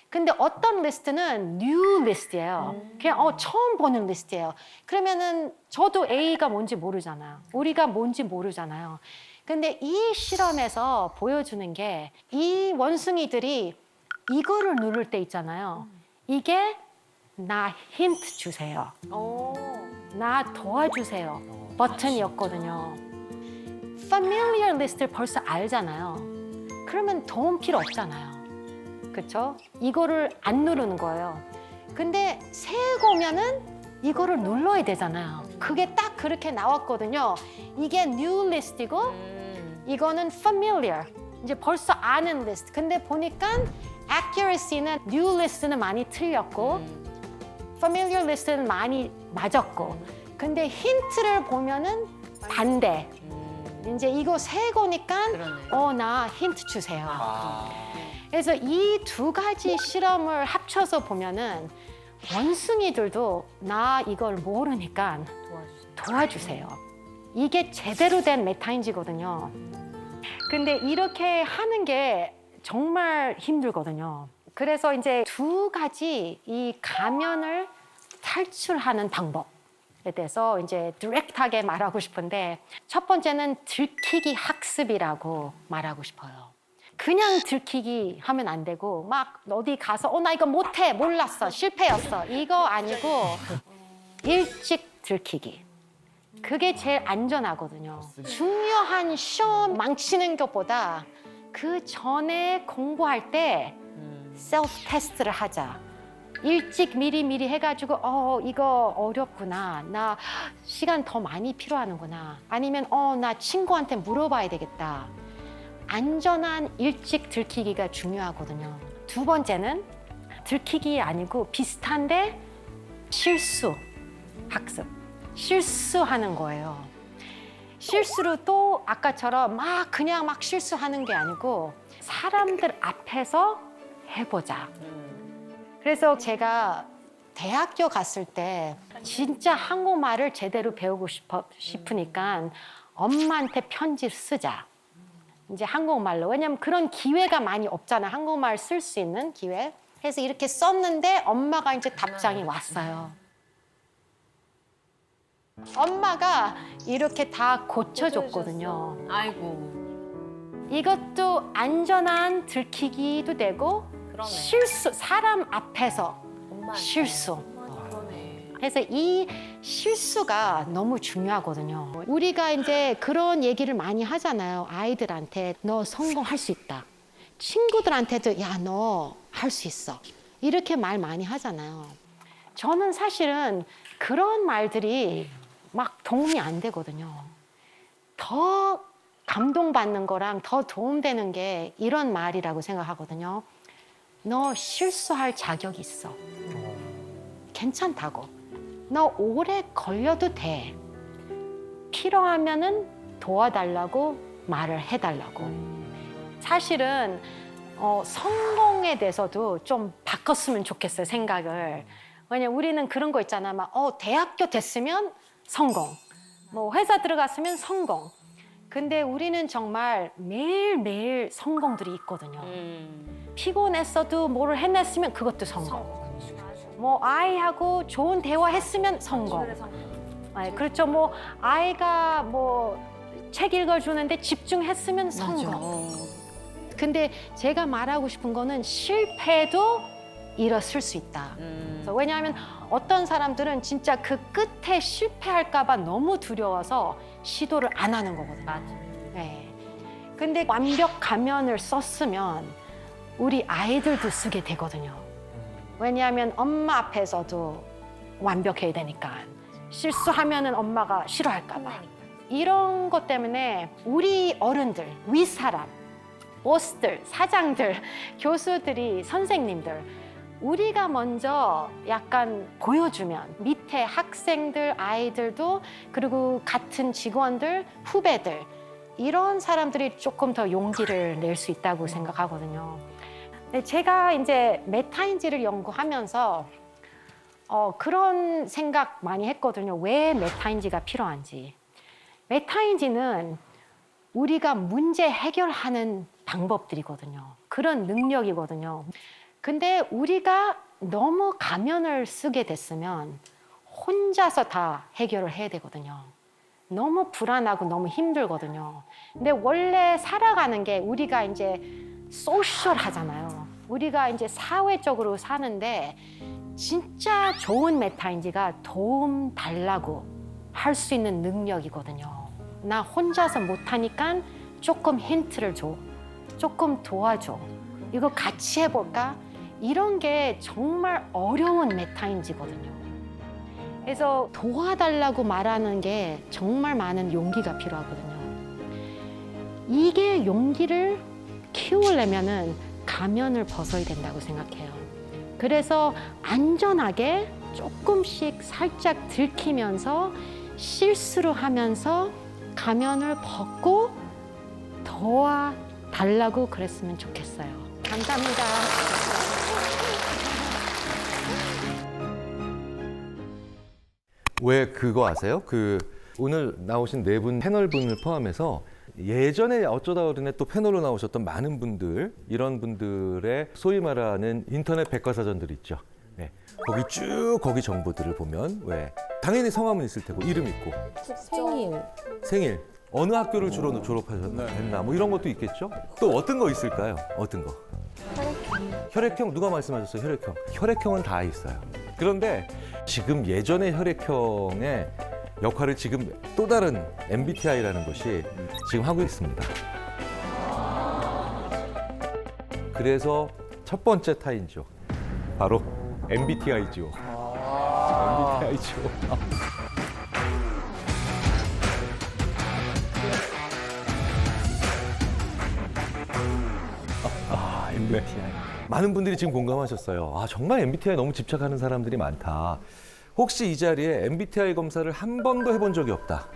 근데 어떤 리스트는 new 리스트예요. 그냥 처음 보는 리스트예요. 그러면은 저도 A가 뭔지 모르잖아요. 우리가 뭔지 모르잖아요. 근데 이 실험에서 보여주는 게 이 원숭이들이 이거를 누를 때 있잖아요. 이게 나 힌트 주세요. 나 도와주세요. 버튼이었거든요. familiar 리스트를 벌써 알잖아요. 그러면 도움 필요 없잖아요. 그렇죠? 이거를 안 누르는 거예요. 근데 세고 오면은 이거를 눌러야 되잖아요. 그게 딱 그렇게 나왔거든요. 이게 new 리스트고 이거는 familiar. 이제 벌써 아는 리스트. 근데 보니까 accuracy는 new 리스트는 많이 틀렸고 familiar 리스트는 많이 맞았고 근데 힌트를 보면은 반대. 이제 이거 세고니까 나 힌트 주세요. 그래서 이 2가지 실험을 합쳐서 보면은 원숭이들도 나 이걸 모르니까 도와주세요. 이게 제대로 된 메타인지거든요. 근데 이렇게 하는 게 정말 힘들거든요. 그래서 이제 2가지 이 가면을 탈출하는 방법에 대해서 이제 디렉트하게 말하고 싶은데 첫 번째는 들키기 학습이라고 말하고 싶어요. 그냥 들키기 하면 안 되고 막 어디 가서 나 이거 못해 몰랐어 실패였어 이거 아니고 일찍 들키기. 그게 제일 안전하거든요. 중요한 시험 망치는 것보다 그 전에 공부할 때 셀프 테스트를 하자. 일찍 미리 해가지고 이거 어렵구나. 나 시간 더 많이 필요하는구나. 아니면 나 친구한테 물어봐야 되겠다. 안전한 일찍 들키기가 중요하거든요. 두 번째는 들키기 아니고 비슷한데 실수, 학습. 실수하는 거예요. 실수로 또 아까처럼 그냥 막 실수하는 게 아니고 사람들 앞에서 해보자. 그래서 제가 대학교 갔을 때 진짜 한국말을 제대로 배우고 싶으니까 엄마한테 편지 쓰자. 이제 한국말로. 왜냐면 그런 기회가 많이 없잖아. 한국말 쓸 수 있는 기회. 그래서 이렇게 썼는데 엄마가 이제 답장이 왔어요. 엄마가 이렇게 다 고쳐줬거든요. 아이고. 이것도 안전한 들키기도 되고 그러네. 실수, 사람 앞에서 엄마한테. 실수. 그러네. 그래서 이 실수가 너무 중요하거든요. 우리가 이제 그런 얘기를 많이 하잖아요. 아이들한테 너 성공할 수 있다. 친구들한테도 야, 너 할 수 있어. 이렇게 말 많이 하잖아요. 저는 사실은 그런 말들이 막 도움이 안 되거든요. 더 감동받는 거랑 더 도움되는 게 이런 말이라고 생각하거든요. 너 실수할 자격이 있어. 괜찮다고. 너 오래 걸려도 돼. 필요하면은 도와달라고 말을 해달라고. 사실은 성공에 대해서도 좀 바꿨으면 좋겠어요, 생각을. 왜냐면 우리는 그런 거 있잖아. 막 대학교 됐으면 성공. 뭐 회사 들어갔으면 성공. 근데 우리는 정말 매일매일 성공들이 있거든요. 피곤했어도 뭐를 해냈으면 그것도 성공. 뭐 아이하고 좋은 대화했으면 성공. 그렇죠. 뭐 아이가 뭐 책 읽어주는데 집중했으면 성공. 근데 제가 말하고 싶은 거는 실패도 일었을 수 있다. 왜냐하면 어떤 사람들은 진짜 그 끝에 실패할까 봐 너무 두려워서 시도를 안 하는 거거든요. 맞아. 네. 근데 완벽 가면을 썼으면 우리 아이들도 쓰게 되거든요. 왜냐하면 엄마 앞에서도 완벽해야 되니까. 실수하면은 엄마가 싫어할까 봐. 이런 것 때문에 우리 어른들, 윗사람, 보스들, 사장들, 교수들이, 선생님들, 우리가 먼저 약간 보여주면 밑에 학생들, 아이들도 그리고 같은 직원들, 후배들 이런 사람들이 조금 더 용기를 낼 수 있다고 생각하거든요. 근데 제가 이제 메타인지를 연구하면서 그런 생각 많이 했거든요. 왜 메타인지가 필요한지. 메타인지는 우리가 문제 해결하는 방법들이거든요. 그런 능력이거든요. 근데 우리가 너무 가면을 쓰게 됐으면 혼자서 다 해결을 해야 되거든요. 너무 불안하고 너무 힘들거든요. 근데 원래 살아가는 게 우리가 이제 소셜 하잖아요. 우리가 이제 사회적으로 사는데 진짜 좋은 메타인지가 도움 달라고 할 수 있는 능력이거든요. 나 혼자서 못하니까 조금 힌트를 줘. 조금 도와줘. 이거 같이 해볼까? 이런 게 정말 어려운 메타인지거든요. 그래서 도와달라고 말하는 게 정말 많은 용기가 필요하거든요. 이게 용기를 키우려면은 가면을 벗어야 된다고 생각해요. 그래서 안전하게 조금씩 살짝 들키면서 실수를 하면서 가면을 벗고 도와달라고 그랬으면 좋겠어요. 감사합니다. 왜 그거 아세요? 오늘 나오신 네 분 패널분을 포함해서 예전에 어쩌다 어른에 또 패널로 나오셨던 많은 분들, 이런 분들의 소위 말하는 인터넷 백과사전들 있죠. 네. 거기 정보들을 보면 왜 당연히 성함은 있을 테고 이름 있고 생일 어느 학교를 주로 졸업하셨나 뭐 이런 것도 있겠죠. 또 어떤 거 있을까요? 어떤 거? 혈액형 누가 말씀하셨어요? 혈액형은 다 있어요. 그런데 지금 예전의 혈액형의 역할을 지금 또 다른 MBTI라는 것이 지금 하고 있습니다. 그래서 첫 번째 타인죠. 바로 MBTI죠. MBTI죠. MBTI. 많은 분들이 지금 공감하셨어요. 아, 정말 MBTI 너무 집착하는 사람들이 많다. 혹시 이 자리에 MBTI 검사를 한 번도 해본 적이 없다.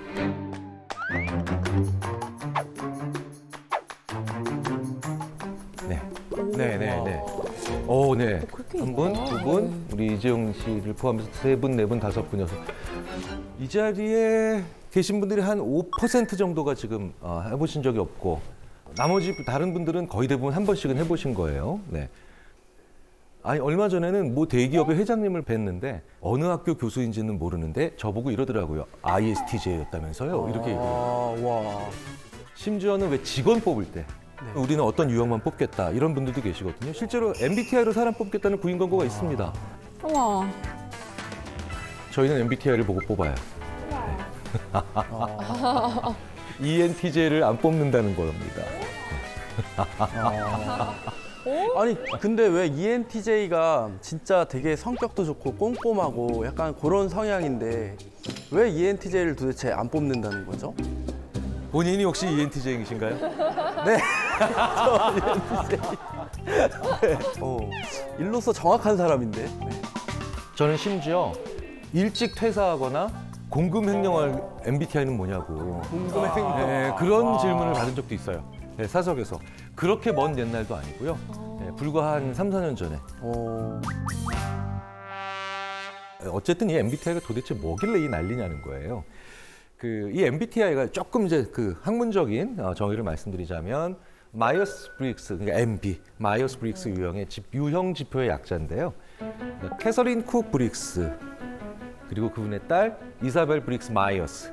네. 네. 네. 한 분, 두 분, 우리 이재용 씨를 포함해서 세 분, 네 분, 다섯 분, 여섯. 이 자리에 계신 분들이 한 5% 정도가 지금 해보신 적이 없고, 나머지 다른 분들은 거의 대부분 한 번씩은 해보신 거예요. 네. 아니, 얼마 전에는 뭐 대기업의 회장님을 뵀는데 어느 학교 교수인지는 모르는데 저보고 이러더라고요. ISTJ였다면서요. 이렇게 얘기해요. 심지어는 왜 직원 뽑을 때 우리는 어떤 유형만 뽑겠다 이런 분들도 계시거든요. 실제로 MBTI로 사람 뽑겠다는 구인 광고가 있습니다. 우와. 저희는 MBTI를 보고 뽑아요. 네. ENTJ를 안 뽑는다는 겁니다. 아니 근데 왜 ENTJ가 진짜 되게 성격도 좋고 꼼꼼하고 약간 그런 성향인데 왜 ENTJ를 도대체 안 뽑는다는 거죠? 본인이 혹시 ENTJ이신가요? 네. 저 ENTJ. 네. 일로서 정확한 사람인데. 네. 저는 심지어 일찍 퇴사하거나 공금횡령할 MBTI는 뭐냐고. 궁금해. 네, 그런 질문을 받은 적도 있어요. 네, 사석에서. 그렇게 먼 옛날도 아니고요. 네, 불과 한 3, 4년 전에. 어쨌든 이 MBTI가 도대체 뭐길래 이 난리냐는 거예요. 이 MBTI가 조금 이제 그 학문적인 정의를 말씀드리자면 마이어스 브릭스, 그러니까 MB, 마이어스 브릭스 유형의 유형 지표의 약자인데요. 캐서린 쿡 브릭스 그리고 그분의 딸 이사벨 브릭스 마이어스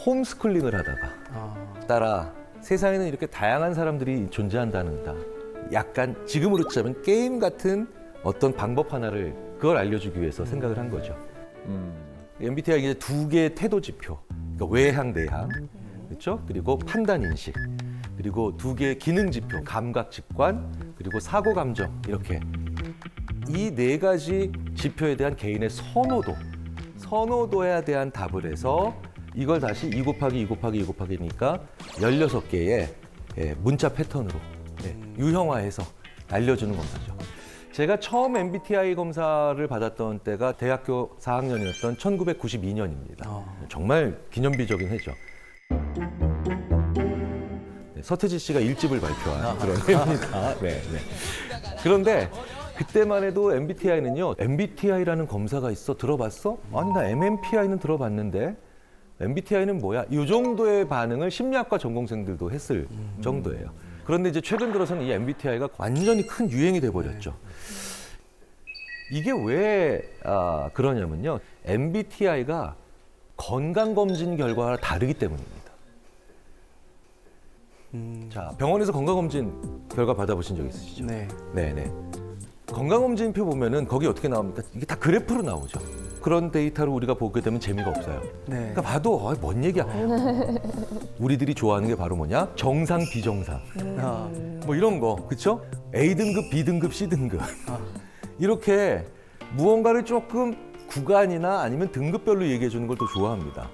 홈스쿨링을 하다가 따라 세상에는 이렇게 다양한 사람들이 존재한다는다. 약간 지금으로 치자면 게임 같은 어떤 방법 하나를 그걸 알려주기 위해서 생각을 한 거죠. MBTI가 이제 두 개의 태도 지표, 그러니까 외향, 내향, 그렇죠? 그리고 판단 인식, 그리고 두 개의 기능 지표, 감각, 직관, 그리고 사고, 감정 이렇게 이 네 가지 지표에 대한 개인의 선호도에 대한 답을 해서 이걸 다시 2 곱하기 2 곱하기 2 곱하기니까 16개의 문자 패턴으로 유형화해서 알려주는 검사죠. 제가 처음 MBTI 검사를 받았던 때가 대학교 4학년이었던 1992년입니다. 정말 기념비적인 해죠. 서태지 씨가 1집을 발표한 그런 해입니다. 네. 그런데 그때만 해도 MBTI는요. MBTI라는 검사가 있어? 들어봤어? 아니 나 MMPI는 들어봤는데 MBTI는 뭐야? 이 정도의 반응을 심리학과 전공생들도 했을 정도예요. 그런데 이제 최근 들어서는 이 MBTI가 완전히 큰 유행이 돼버렸죠. 이게 왜 그러냐면요. MBTI가 건강검진 결과와 다르기 때문입니다. 자, 병원에서 건강검진 결과 받아보신 적 있으시죠? 네. 네네. 건강검진표 보면은 거기 어떻게 나옵니까? 이게 다 그래프로 나오죠. 그런 데이터를 우리가 보게 되면 재미가 없어요. 네. 그러니까 봐도 뭔 얘기야. 우리들이 좋아하는 게 바로 뭐냐? 정상, 비정상. 뭐 이런 거, 그렇죠? A등급, B등급, C등급. 이렇게 무언가를 조금 구간이나 아니면 등급별로 얘기해 주는 걸 더 좋아합니다.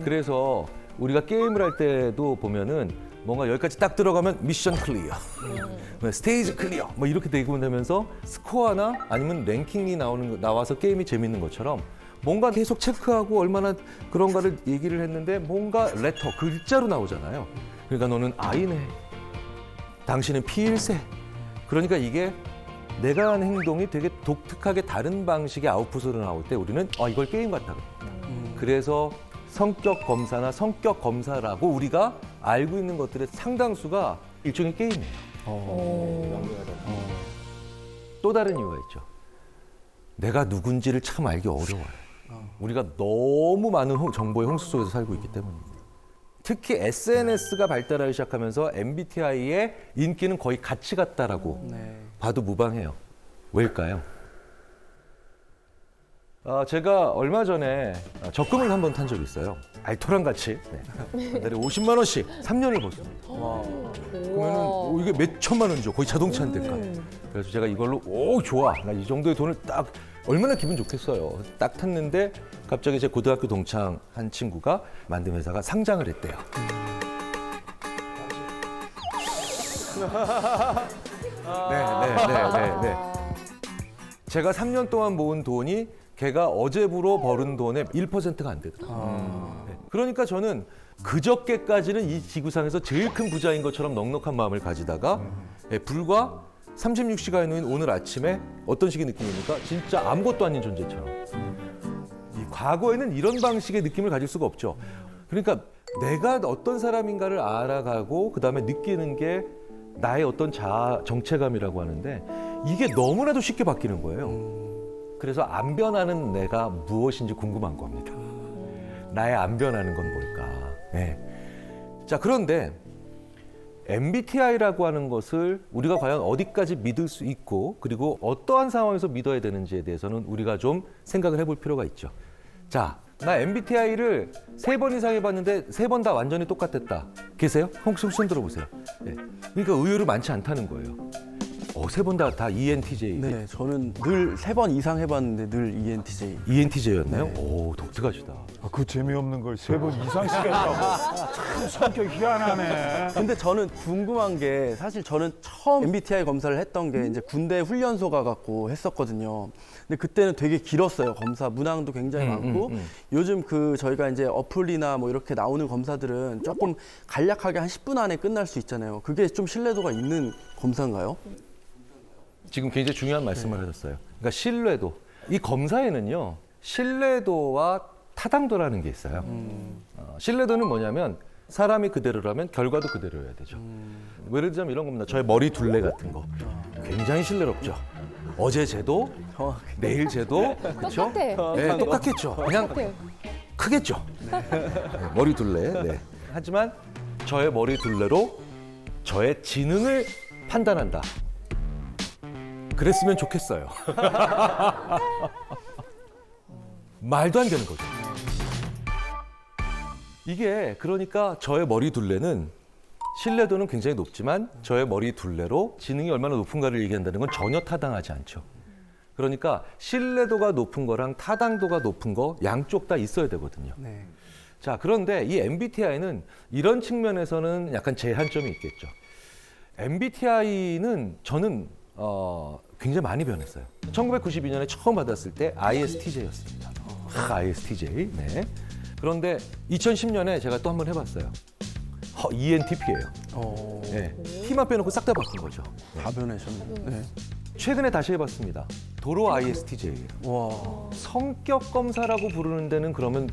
그래서 우리가 게임을 할 때도 보면은 뭔가 여기까지 딱 들어가면 미션 클리어, 스테이지 클리어, 뭐 이렇게 되면서 스코어나 아니면 랭킹이 나와서 게임이 재밌는 것처럼 뭔가 계속 체크하고 얼마나 그런가를 얘기를 했는데 뭔가 레터, 글자로 나오잖아요. 그러니까 너는 I네, 당신은 P일세. 그러니까 이게 내가 한 행동이 되게 독특하게 다른 방식의 아웃풋으로 나올 때 우리는 이걸 게임 같다. 그래서 성격 검사나 성격 검사라고 우리가 알고 있는 것들의 상당수가 일종의 게임이에요. 또 다른 이유가 있죠. 내가 누군지를 참 알기 어려워요. 우리가 너무 많은 정보의 홍수 속에서 살고 있기 때문입니다. 특히 SNS가 발달하기 시작하면서 MBTI의 인기는 거의 같이 갔다라고 봐도 무방해요. 왜일까요? 제가 얼마 전에 적금을 한번 탄 적이 있어요. 알토랑 같이 한 달에 50만 원씩 3년을 벌습니다. 그러면은 이게 몇 천만 원이죠. 거의 자동차 한 대가. 그래서 제가 이걸로 좋아. 나 이 정도의 돈을 딱 얼마나 기분 좋겠어요. 딱 탔는데 갑자기 제 고등학교 동창 한 친구가 만든 회사가 상장을 했대요. 네. 제가 3년 동안 모은 돈이 걔가 어제부로 벌은 돈의 1%가 안 되더라고요. 네. 그러니까 저는 그저께까지는 이 지구상에서 제일 큰 부자인 것처럼 넉넉한 마음을 가지다가 불과 36시간 후인 오늘 아침에 어떤 식의 느낌입니까? 진짜 아무것도 아닌 존재처럼. 이 과거에는 이런 방식의 느낌을 가질 수가 없죠. 그러니까 내가 어떤 사람인가를 알아가고 그다음에 느끼는 게 나의 어떤 자아 정체감이라고 하는데 이게 너무나도 쉽게 바뀌는 거예요. 그래서 안 변하는 내가 무엇인지 궁금한 겁니다. 나의 안 변하는 건 뭘까? 네. 자, 그런데 MBTI라고 하는 것을 우리가 과연 어디까지 믿을 수 있고 그리고 어떠한 상황에서 믿어야 되는지에 대해서는 우리가 좀 생각을 해볼 필요가 있죠. 자, 나 MBTI를 3번 이상 해봤는데 3번 다 완전히 똑같았다. 계세요? 혹시 손 들어보세요. 네. 그러니까 의외로 많지 않다는 거예요. 3번 다 ENTJ. 네, 저는 늘 3번 이상 해봤는데 늘 ENTJ. ENTJ였나요? 네. 오, 독특하시다. 그 재미없는 걸 3번 이상씩 한다고. 참 성격 희한하네. 근데 저는 궁금한 게 사실 저는 처음 MBTI 검사를 했던 게 이제 군대 훈련소 가갖고 했었거든요. 근데 그때는 되게 길었어요. 검사 문항도 굉장히 많고 요즘 그 저희가 이제 어플이나 뭐 이렇게 나오는 검사들은 조금 간략하게 한 10분 안에 끝날 수 있잖아요. 그게 좀 신뢰도가 있는 검사인가요? 지금 굉장히 중요한 말씀을 하셨어요. 그러니까 신뢰도. 이 검사에는요, 신뢰도와 타당도라는 게 있어요. 신뢰도는 뭐냐면 사람이 그대로라면 결과도 그대로여야 되죠. 예를 들자면 이런 겁니다. 저의 머리 둘레 같은 거. 굉장히 신뢰롭죠. 어제 쟤도, 내일 쟤도, 그렇죠? 네, 똑같겠죠. 그냥 크겠죠. 네, 머리 둘레. 네. 하지만 저의 머리 둘레로 저의 지능을 판단한다. 그랬으면 좋겠어요. 말도 안 되는 거죠. 이게 그러니까 저의 머리 둘레는 신뢰도는 굉장히 높지만 저의 머리 둘레로 지능이 얼마나 높은가를 얘기한다는 건 전혀 타당하지 않죠. 그러니까 신뢰도가 높은 거랑 타당도가 높은 거 양쪽 다 있어야 되거든요. 네. 자, 그런데 이 MBTI는 이런 측면에서는 약간 제한점이 있겠죠. MBTI는 저는 굉장히 많이 변했어요. 1992년에 처음 받았을 때 ISTJ였습니다. ISTJ. 네. 그런데 2010년에 제가 또 한 번 해봤어요. ENTP예요. 네. T만 빼놓고 싹 다 바뀐 거죠. 다 변하셨네요. 네. 최근에 다시 해봤습니다. 도로 ISTJ예요. 와. 성격 검사라고 부르는 데는 그러면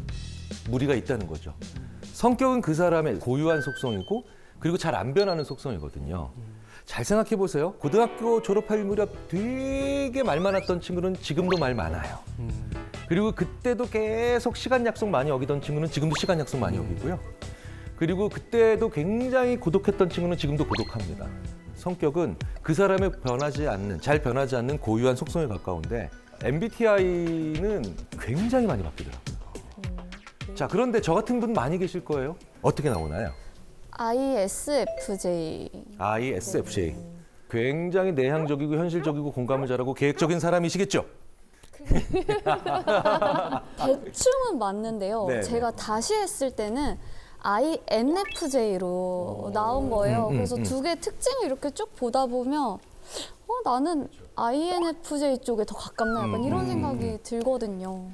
무리가 있다는 거죠. 성격은 그 사람의 고유한 속성이고 그리고 잘 안 변하는 속성이거든요. 잘 생각해 보세요. 고등학교 졸업할 무렵 되게 말 많았던 친구는 지금도 말 많아요. 그리고 그때도 계속 시간 약속 많이 어기던 친구는 지금도 시간 약속 많이 어기고요. 그리고 그때도 굉장히 고독했던 친구는 지금도 고독합니다. 성격은 그 사람의 잘 변하지 않는 고유한 속성에 가까운데 MBTI는 굉장히 많이 바뀌더라고요. 자, 그런데 저 같은 분 많이 계실 거예요. 어떻게 나오나요? ISFJ. ISFJ. 굉장히 내향적이고 현실적이고 공감을 잘하고 계획적인 사람이시겠죠? 대충은 맞는데요. 네. 제가 다시 했을 때는 INFJ로 나온 거예요. 그래서 두 개의 특징을 이렇게 쭉 보다 보면 나는 INFJ 쪽에 더 가깝나 약간 이런 생각이 들거든요.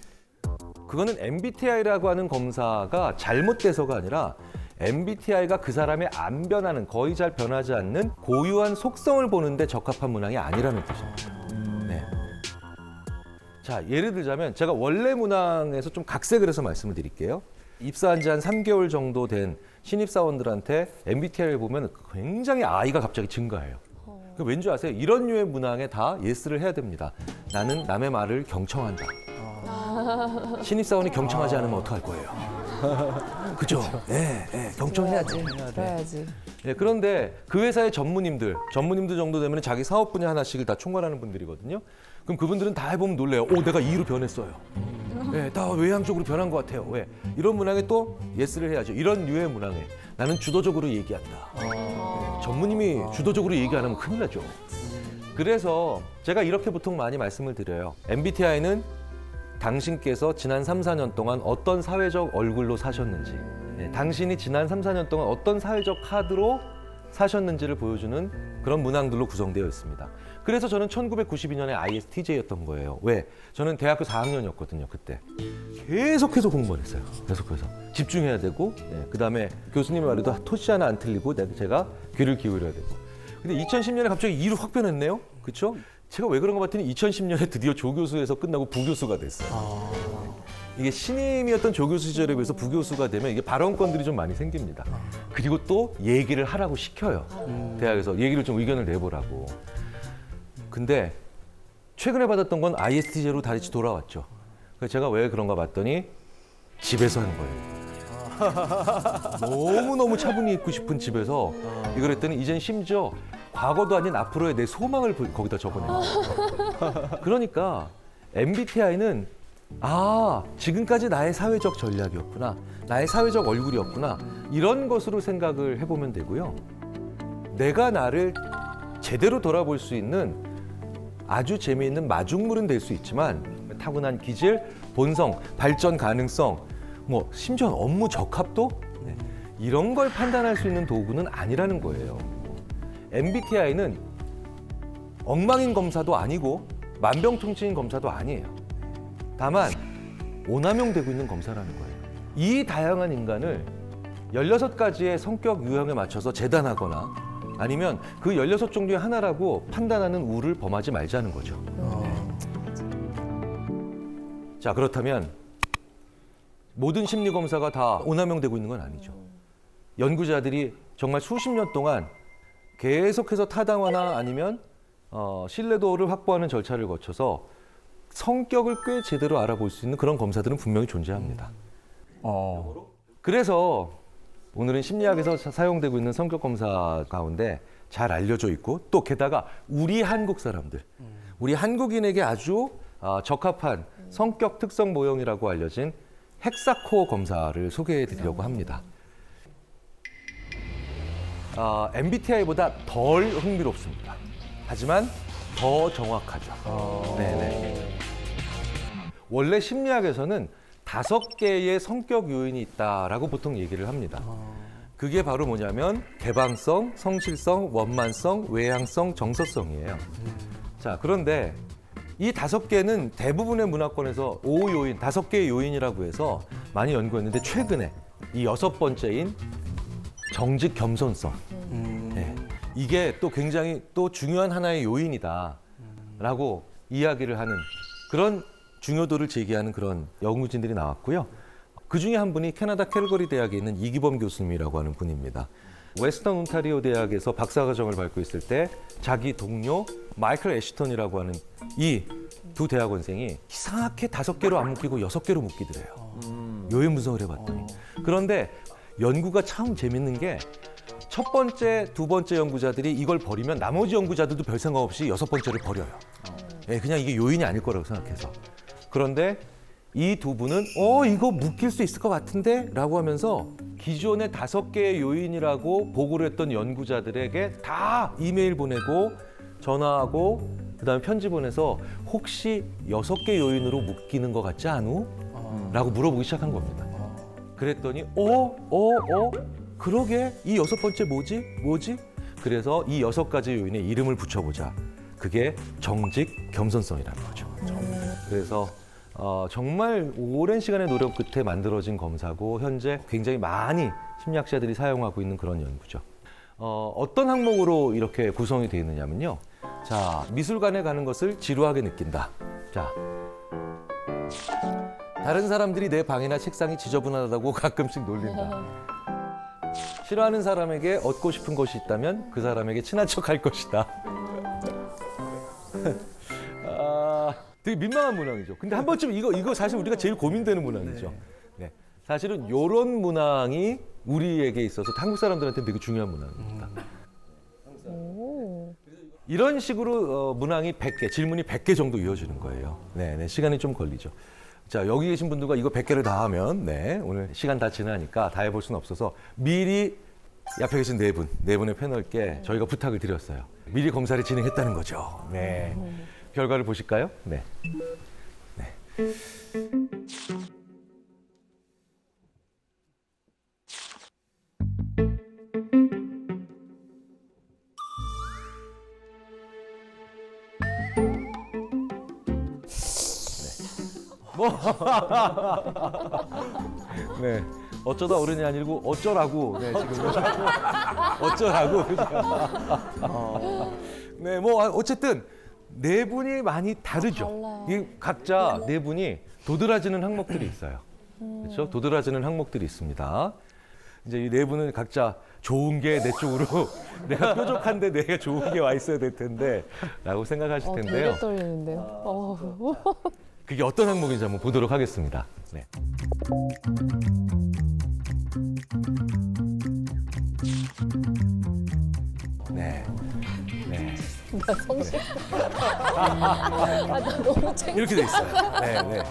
그거는 MBTI라고 하는 검사가 잘못돼서가 아니라 MBTI가 그 사람의 안 변하는, 거의 잘 변하지 않는 고유한 속성을 보는데 적합한 문항이 아니라는 뜻입니다. 네. 자, 예를 들자면 제가 원래 문항에서 좀 각색을 해서 말씀을 드릴게요. 입사한 지 한 3개월 정도 된 신입사원들한테 MBTI를 보면 굉장히 I가 갑자기 증가해요. 왠지 아세요? 이런 류의 문항에 다 예스를 해야 됩니다. 나는 남의 말을 경청한다. 신입사원이 경청하지 않으면 어떡할 거예요? 그죠? 예, 경청해야지. 그래야지. 예, 그런데 그 회사의 전무님들 정도 되면 자기 사업 분야 하나씩을 다 총괄하는 분들이거든요. 그럼 그분들은 다 해보면 놀래요. 내가 E로 변했어요. 예, 다 외향적으로 변한 것 같아요. 왜? 이런 문항에 또 예스를 해야죠. 이런 류의 문항에 나는 주도적으로 얘기한다. 전무님이 주도적으로 얘기 안 하면 큰일 나죠. 그래서 제가 이렇게 보통 많이 말씀을 드려요. MBTI는 당신께서 지난 3, 4년 동안 어떤 사회적 얼굴로 사셨는지, 당신이 지난 3, 4년 동안 어떤 사회적 카드로 사셨는지를 보여주는 그런 문항들로 구성되어 있습니다. 그래서 저는 1992년에 ISTJ였던 거예요. 왜? 저는 대학교 4학년이었거든요, 그때. 계속해서 공부를 했어요. 계속해서. 집중해야 되고, 그다음에 교수님의 말에도 토시 하나 안 틀리고 제가 귀를 기울여야 되고. 근데 2010년에 갑자기 E로 확 변했네요. 그렇죠? 제가 왜 그런가 봤더니 2010년에 드디어 조교수에서 끝나고 부교수가 됐어요. 이게 신임이었던 조교수 시절에 비해서 부교수가 되면 이게 발언권들이 좀 많이 생깁니다. 그리고 또 얘기를 하라고 시켜요. 대학에서 얘기를 좀 의견을 내보라고. 근데 최근에 받았던 건 ISTJ로 다시 돌아왔죠. 그래서 제가 왜 그런가 봤더니 집에서 하는 거예요. 너무너무 차분히 있고 싶은 집에서 이걸 했더니 이젠 심지어 과거도 아닌 앞으로의 내 소망을 거기다 적어내요. 그러니까 MBTI는 지금까지 나의 사회적 전략이었구나. 나의 사회적 얼굴이었구나. 이런 것으로 생각을 해보면 되고요. 내가 나를 제대로 돌아볼 수 있는 아주 재미있는 마중물은 될 수 있지만 타고난 기질, 본성, 발전 가능성, 심지어 업무 적합도 이런 걸 판단할 수 있는 도구는 아니라는 거예요. MBTI는 엉망인 검사도 아니고 만병통치인 검사도 아니에요. 다만 오남용되고 있는 검사라는 거예요. 이 다양한 인간을 16가지의 성격 유형에 맞춰서 재단하거나 아니면 그 16종류의 하나라고 판단하는 우를 범하지 말자는 거죠. 자, 그렇다면 모든 심리검사가 다 오남용되고 있는 건 아니죠. 연구자들이 정말 수십 년 동안 계속해서 타당화나 아니면 신뢰도를 확보하는 절차를 거쳐서 성격을 꽤 제대로 알아볼 수 있는 그런 검사들은 분명히 존재합니다. 그래서 오늘은 심리학에서 사용되고 있는 성격 검사 가운데 잘 알려져 있고 또 게다가 우리 한국 사람들, 우리 한국인에게 아주 적합한 성격 특성 모형이라고 알려진 헥사코어 검사를 소개해 드리려고 합니다. MBTI보다 덜 흥미롭습니다. 하지만 더 정확하죠. 네네. 원래 심리학에서는 5개의 성격 요인이 있다라고 보통 얘기를 합니다. 그게 바로 뭐냐면 개방성, 성실성, 원만성, 외향성, 정서성이에요. 자, 그런데 이 5개는 대부분의 문화권에서 5요인, 5개의 요인이라고 해서 많이 연구했는데 최근에 이 6번째인 정직 겸손성. 이게 또 굉장히 또 중요한 하나의 요인이다라고 이야기를 하는 그런 중요도를 제기하는 그런 연구진들이 나왔고요. 그 중에 한 분이 캐나다 캘거리 대학에 있는 이기범 교수님이라고 하는 분입니다. 웨스턴 온타리오 대학에서 박사과정을 밟고 있을 때 자기 동료 마이클 애시턴이라고 하는 이 두 대학원생이 이상하게 5개로 안 묶이고 6개로 묶이더래요. 요인 분석을 해봤더니. 그런데 연구가 참 재밌는 게 첫 번째, 두 번째 연구자들이 이걸 버리면 나머지 연구자들도 별 생각 없이 6번째를 버려요. 그냥 이게 요인이 아닐 거라고 생각해서. 그런데 이 두 분은 이거 묶일 수 있을 것 같은데? 라고 하면서 기존의 5개의 요인이라고 보고를 했던 연구자들에게 다 이메일 보내고 전화하고 그다음에 편지 보내서 혹시 6개 요인으로 묶이는 것 같지 않우? 라고 물어보기 시작한 겁니다. 그랬더니 그러게 이 6번째 뭐지? 그래서 이 6가지 요인에 이름을 붙여보자. 그게 정직 겸손성이라는 거죠. 그래서 정말 오랜 시간의 노력 끝에 만들어진 검사고 현재 굉장히 많이 심리학자들이 사용하고 있는 그런 연구죠. 어떤 항목으로 이렇게 구성이 되어 있느냐면요. 자, 미술관에 가는 것을 지루하게 느낀다. 자, 다른 사람들이 내 방이나 책상이 지저분하다고 가끔씩 놀린다. 싫어하는 사람에게 얻고 싶은 것이 있다면 그 사람에게 친한 척할 것이다. 되게 민망한 문항이죠. 근데 한 번쯤 이거 사실 우리가 제일 고민되는 문항이죠. 네. 사실은 이런 문항이 우리에게 있어서 한국 사람들한테 되게 중요한 문항입니다. 이런 식으로 문항이 100개, 질문이 100개 정도 이어지는 거예요. 네, 시간이 좀 걸리죠. 자, 여기 계신 분들과 이거 100개를 다 하면 오늘 시간 다 지나니까 다 해볼 수는 없어서 미리 옆에 계신 네 분의 패널께 저희가 부탁을 드렸어요. 미리 검사를 진행했다는 거죠. 네. 결과를 보실까요? 네. 네. 어쩌다 어른이 아니고 어쩌라고. 네, 지금. 어쩌라고. 네, 뭐 어쨌든 네 분이 많이 다르죠. 이 각자 네 분이 도드라지는 항목들이 있어요. 그렇죠? 도드라지는 항목들이 있습니다. 이제 이 네 분은 각자 좋은 게 내 쪽으로 내가 뾰족한데 내가 좋은 게 와 있어야 될 텐데라고 생각하실 텐데요. 되게 떨리는데요. 그게 어떤 항목인지 한번 보도록 하겠습니다. 네. 네. 나 성실. 나 너무 창피해. 이렇게 돼 있어요. 네.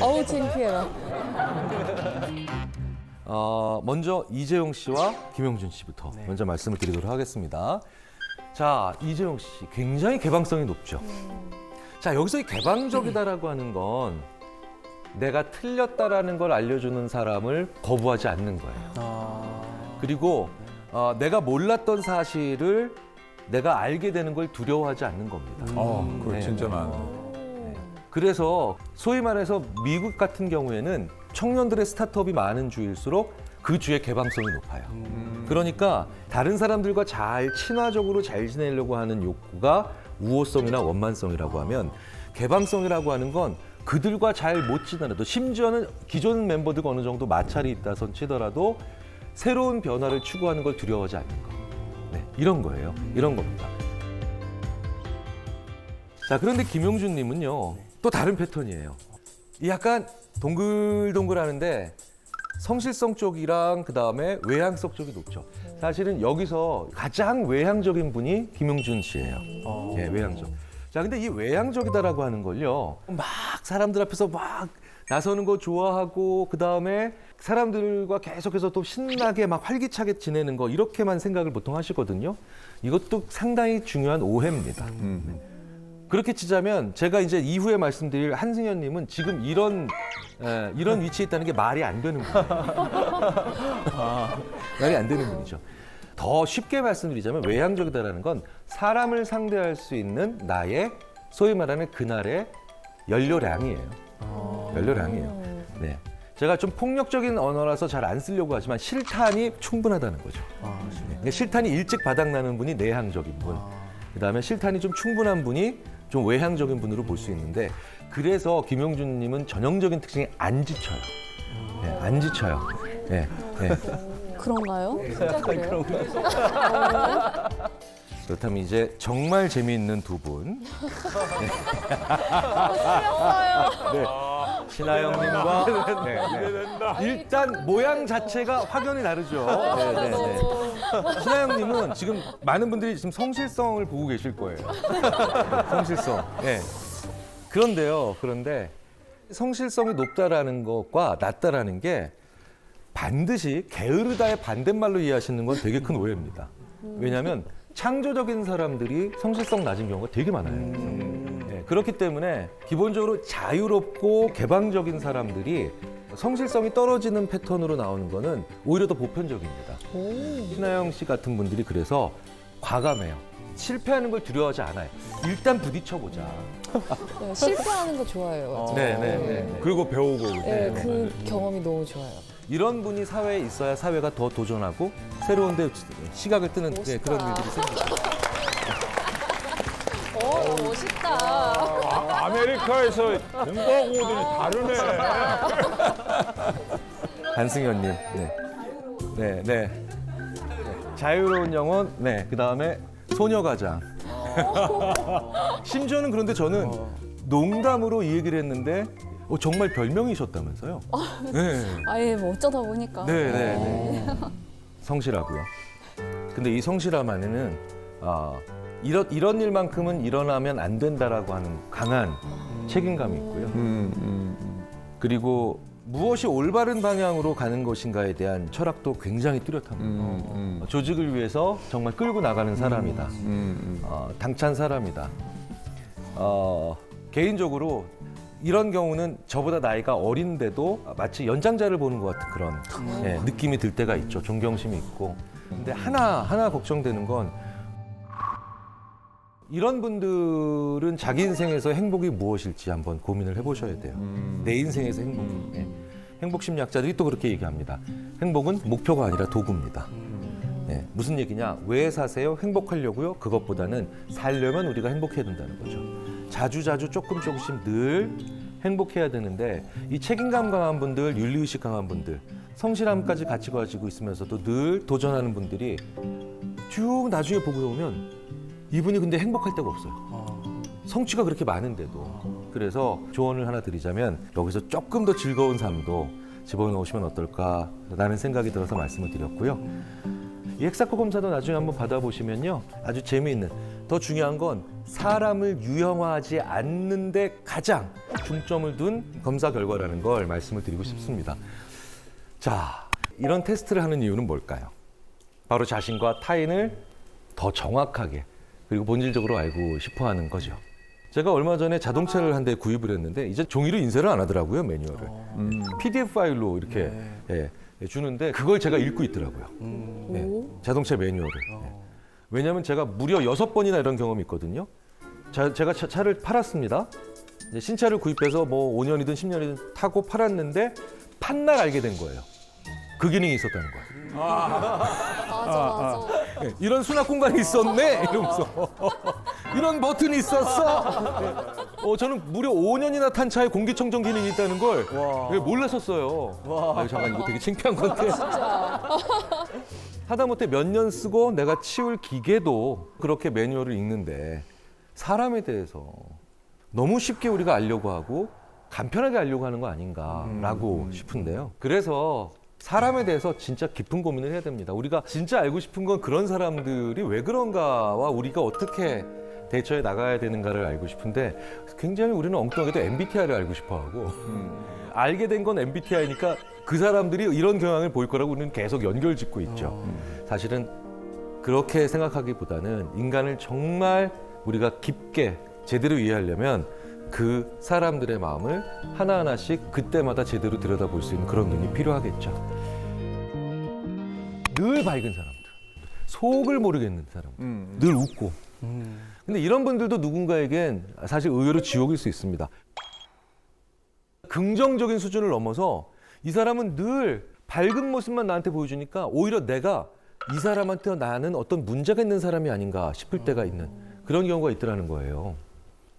어우 창피해라. 먼저 이재용 씨와 김용준 씨부터 먼저 말씀을 드리도록 하겠습니다. 자, 이재용 씨 굉장히 개방성이 높죠. 자, 여기서 이 개방적이다라고 하는 건 내가 틀렸다라는 걸 알려주는 사람을 거부하지 않는 거예요. 그리고 내가 몰랐던 사실을 내가 알게 되는 걸 두려워하지 않는 겁니다. 그거 진짜 많아. 그래서 소위 말해서 미국 같은 경우에는 청년들의 스타트업이 많은 주일수록 그 주의 개방성이 높아요. 그러니까 다른 사람들과 잘 친화적으로 잘 지내려고 하는 욕구가 우호성이나 원만성이라고 하면, 개방성이라고 하는 건 그들과 잘 못 지내도, 심지어는 기존 멤버들과 어느 정도 마찰이 있다 손 치더라도 새로운 변화를 추구하는 걸 두려워하지 않는 거. 네, 이런 거예요. 이런 겁니다. 자, 그런데 김용준 님은요, 또 다른 패턴이에요. 약간 동글동글하는데 성실성 쪽이랑 그다음에 외향성 쪽이 높죠. 사실은 여기서 가장 외향적인 분이 김용준 씨예요. 예, 외향적. 자, 근데 이 외향적이다라고 하는 걸요, 막 사람들 앞에서 막 나서는 거 좋아하고 그다음에 사람들과 계속해서 또 신나게 막 활기차게 지내는 거, 이렇게만 생각을 보통 하시거든요. 이것도 상당히 중요한 오해입니다. 그렇게 치자면 제가 이제 이후에 말씀드릴 한승현 님은 지금 이런 위치에 있다는 게 말이 안 되는 분이에요. 말이 안 되는 분이죠. 더 쉽게 말씀드리자면 외향적이다라는 건 사람을 상대할 수 있는 나의 소위 말하는 그날의 연료량이에요. 연료량이에요. 네. 제가 좀 폭력적인 언어라서 잘 안 쓰려고 하지만 실탄이 충분하다는 거죠. 네. 실탄이 일찍 바닥나는 분이 내향적인 분. 그다음에 실탄이 좀 충분한 분이 좀 외향적인 분으로 볼 수 있는데, 그래서 김용준 님은 전형적인 특징이 안 지쳐요. 네, 안 지쳐요. 네, 네. 그런가요? 진짜 그래요? 그렇다면 이제 정말 재미있는 두 분. 네. 신하영님과 일단 모양 자체가 확연히 다르죠. 신하영님은 지금 많은 분들이 지금 성실성을 보고 계실 거예요. 성실성. 네. 그런데 성실성이 높다라는 것과 낮다라는 게 반드시 게으르다의 반대말로 이해하시는 건 되게 큰 오해입니다. 왜냐하면 창조적인 사람들이 성실성 낮은 경우가 되게 많아요. 네, 그렇기 때문에 기본적으로 자유롭고 개방적인 사람들이 성실성이 떨어지는 패턴으로 나오는 거는 오히려 더 보편적입니다. 신하영 씨 같은 분들이 그래서 과감해요. 실패하는 걸 두려워하지 않아요. 일단 부딪혀보자. 네, 실패하는 거 좋아해요. 네. 그리고 배우고. 네, 그 경험이 너무 좋아요. 이런 분이 사회에 있어야 사회가 더 도전하고 새로운 데 시각을 뜨는 그런 일들이 생깁니다. 멋있다. 아메리카에서 공부하고 오더니 다르네. 한승현님, 네. 자유로운 영혼, 네. 그 다음에 소녀가장. 심지어는 그런데 저는 농담으로 이 얘기를 했는데 정말 별명이셨다면서요? 네. 아예 뭐 어쩌다 보니까. 네. 성실하고요. 근데 이 성실함 안에는 이런 일만큼은 일어나면 안 된다라고 하는 강한 책임감이 있고요. 그리고 무엇이 올바른 방향으로 가는 것인가에 대한 철학도 굉장히 뚜렷합니다. 조직을 위해서 정말 끌고 나가는 사람이다. 당찬 사람이다. 개인적으로 이런 경우는 저보다 나이가 어린데도 마치 연장자를 보는 것 같은 그런 느낌이 들 때가 있죠. 존경심이 있고. 근데 하나 걱정되는 건 이런 분들은 자기 인생에서 행복이 무엇일지 한번 고민을 해보셔야 돼요. 내 인생에서 행복. 행복 심리학자들이 또 그렇게 얘기합니다. 행복은 목표가 아니라 도구입니다. 무슨 얘기냐? 왜 사세요? 행복하려고요? 그것보다는 살려면 우리가 행복해야 된다는 거죠. 자주 조금씩 늘 행복해야 되는데 이 책임감 강한 분들, 윤리의식 강한 분들, 성실함까지 같이 가지고 있으면서도 늘 도전하는 분들이 쭉 나중에 보고 보면 이분이 근데 행복할 데가 없어요. 성취가 그렇게 많은데도. 그래서 조언을 하나 드리자면 여기서 조금 더 즐거운 삶도 집어넣으시면 어떨까라는 생각이 들어서 말씀을 드렸고요. 이 헥사코 검사도 나중에 한번 받아보시면요. 아주 재미있는, 더 중요한 건 사람을 유형화하지 않는 데 가장 중점을 둔 검사 결과라는 걸 말씀을 드리고 싶습니다. 자, 이런 테스트를 하는 이유는 뭘까요? 바로 자신과 타인을 더 정확하게 그리고 본질적으로 알고 싶어 하는 거죠. 제가 얼마 전에 자동차를 한 대 구입을 했는데 이제 종이로 인쇄를 안 하더라고요, 매뉴얼을. PDF 파일로 이렇게 주는데 그걸 제가 읽고 있더라고요. 자동차 매뉴얼을. 왜냐하면 제가 무려 6번이나 이런 경험이 있거든요. 제가 차를 팔았습니다. 이제 신차를 구입해서 뭐 5년이든 10년이든 타고 팔았는데 판날 알게 된 거예요. 그 기능이 있었다는 거예요. 맞아. 이런 수납 공간이 있었네 이러면서 이런 버튼이 있었어. 저는 무려 5년이나 탄 차에 공기청정 기능이 있다는 걸 몰랐었어요. 잠깐 이거 되게 창피한 건데. 하다못해 몇 년 쓰고 내가 치울 기계도 그렇게 매뉴얼을 읽는데 사람에 대해서 너무 쉽게 우리가 알려고 하고 간편하게 알려고 하는 거 아닌가라고 싶은데요. 그래서 사람에 대해서 진짜 깊은 고민을 해야 됩니다. 우리가 진짜 알고 싶은 건 그런 사람들이 왜 그런가와 우리가 어떻게 대처해 나가야 되는가를 알고 싶은데 굉장히 우리는 엉뚱하게도 MBTI를 알고 싶어하고 알게 된 건 MBTI니까 그 사람들이 이런 경향을 보일 거라고 우리는 계속 연결짓고 있죠. 사실은 그렇게 생각하기보다는 인간을 정말 우리가 깊게 제대로 이해하려면 그 사람들의 마음을 하나하나씩 그때마다 제대로 들여다볼 수 있는 그런 눈이 필요하겠죠. 늘 밝은 사람들, 속을 모르겠는 사람들, 늘 웃고. 근데 이런 분들도 누군가에겐 사실 의외로 지옥일 수 있습니다. 긍정적인 수준을 넘어서 이 사람은 늘 밝은 모습만 나한테 보여주니까 오히려 내가 이 사람한테 나는 어떤 문제가 있는 사람이 아닌가 싶을 때가 있는 그런 경우가 있더라는 거예요.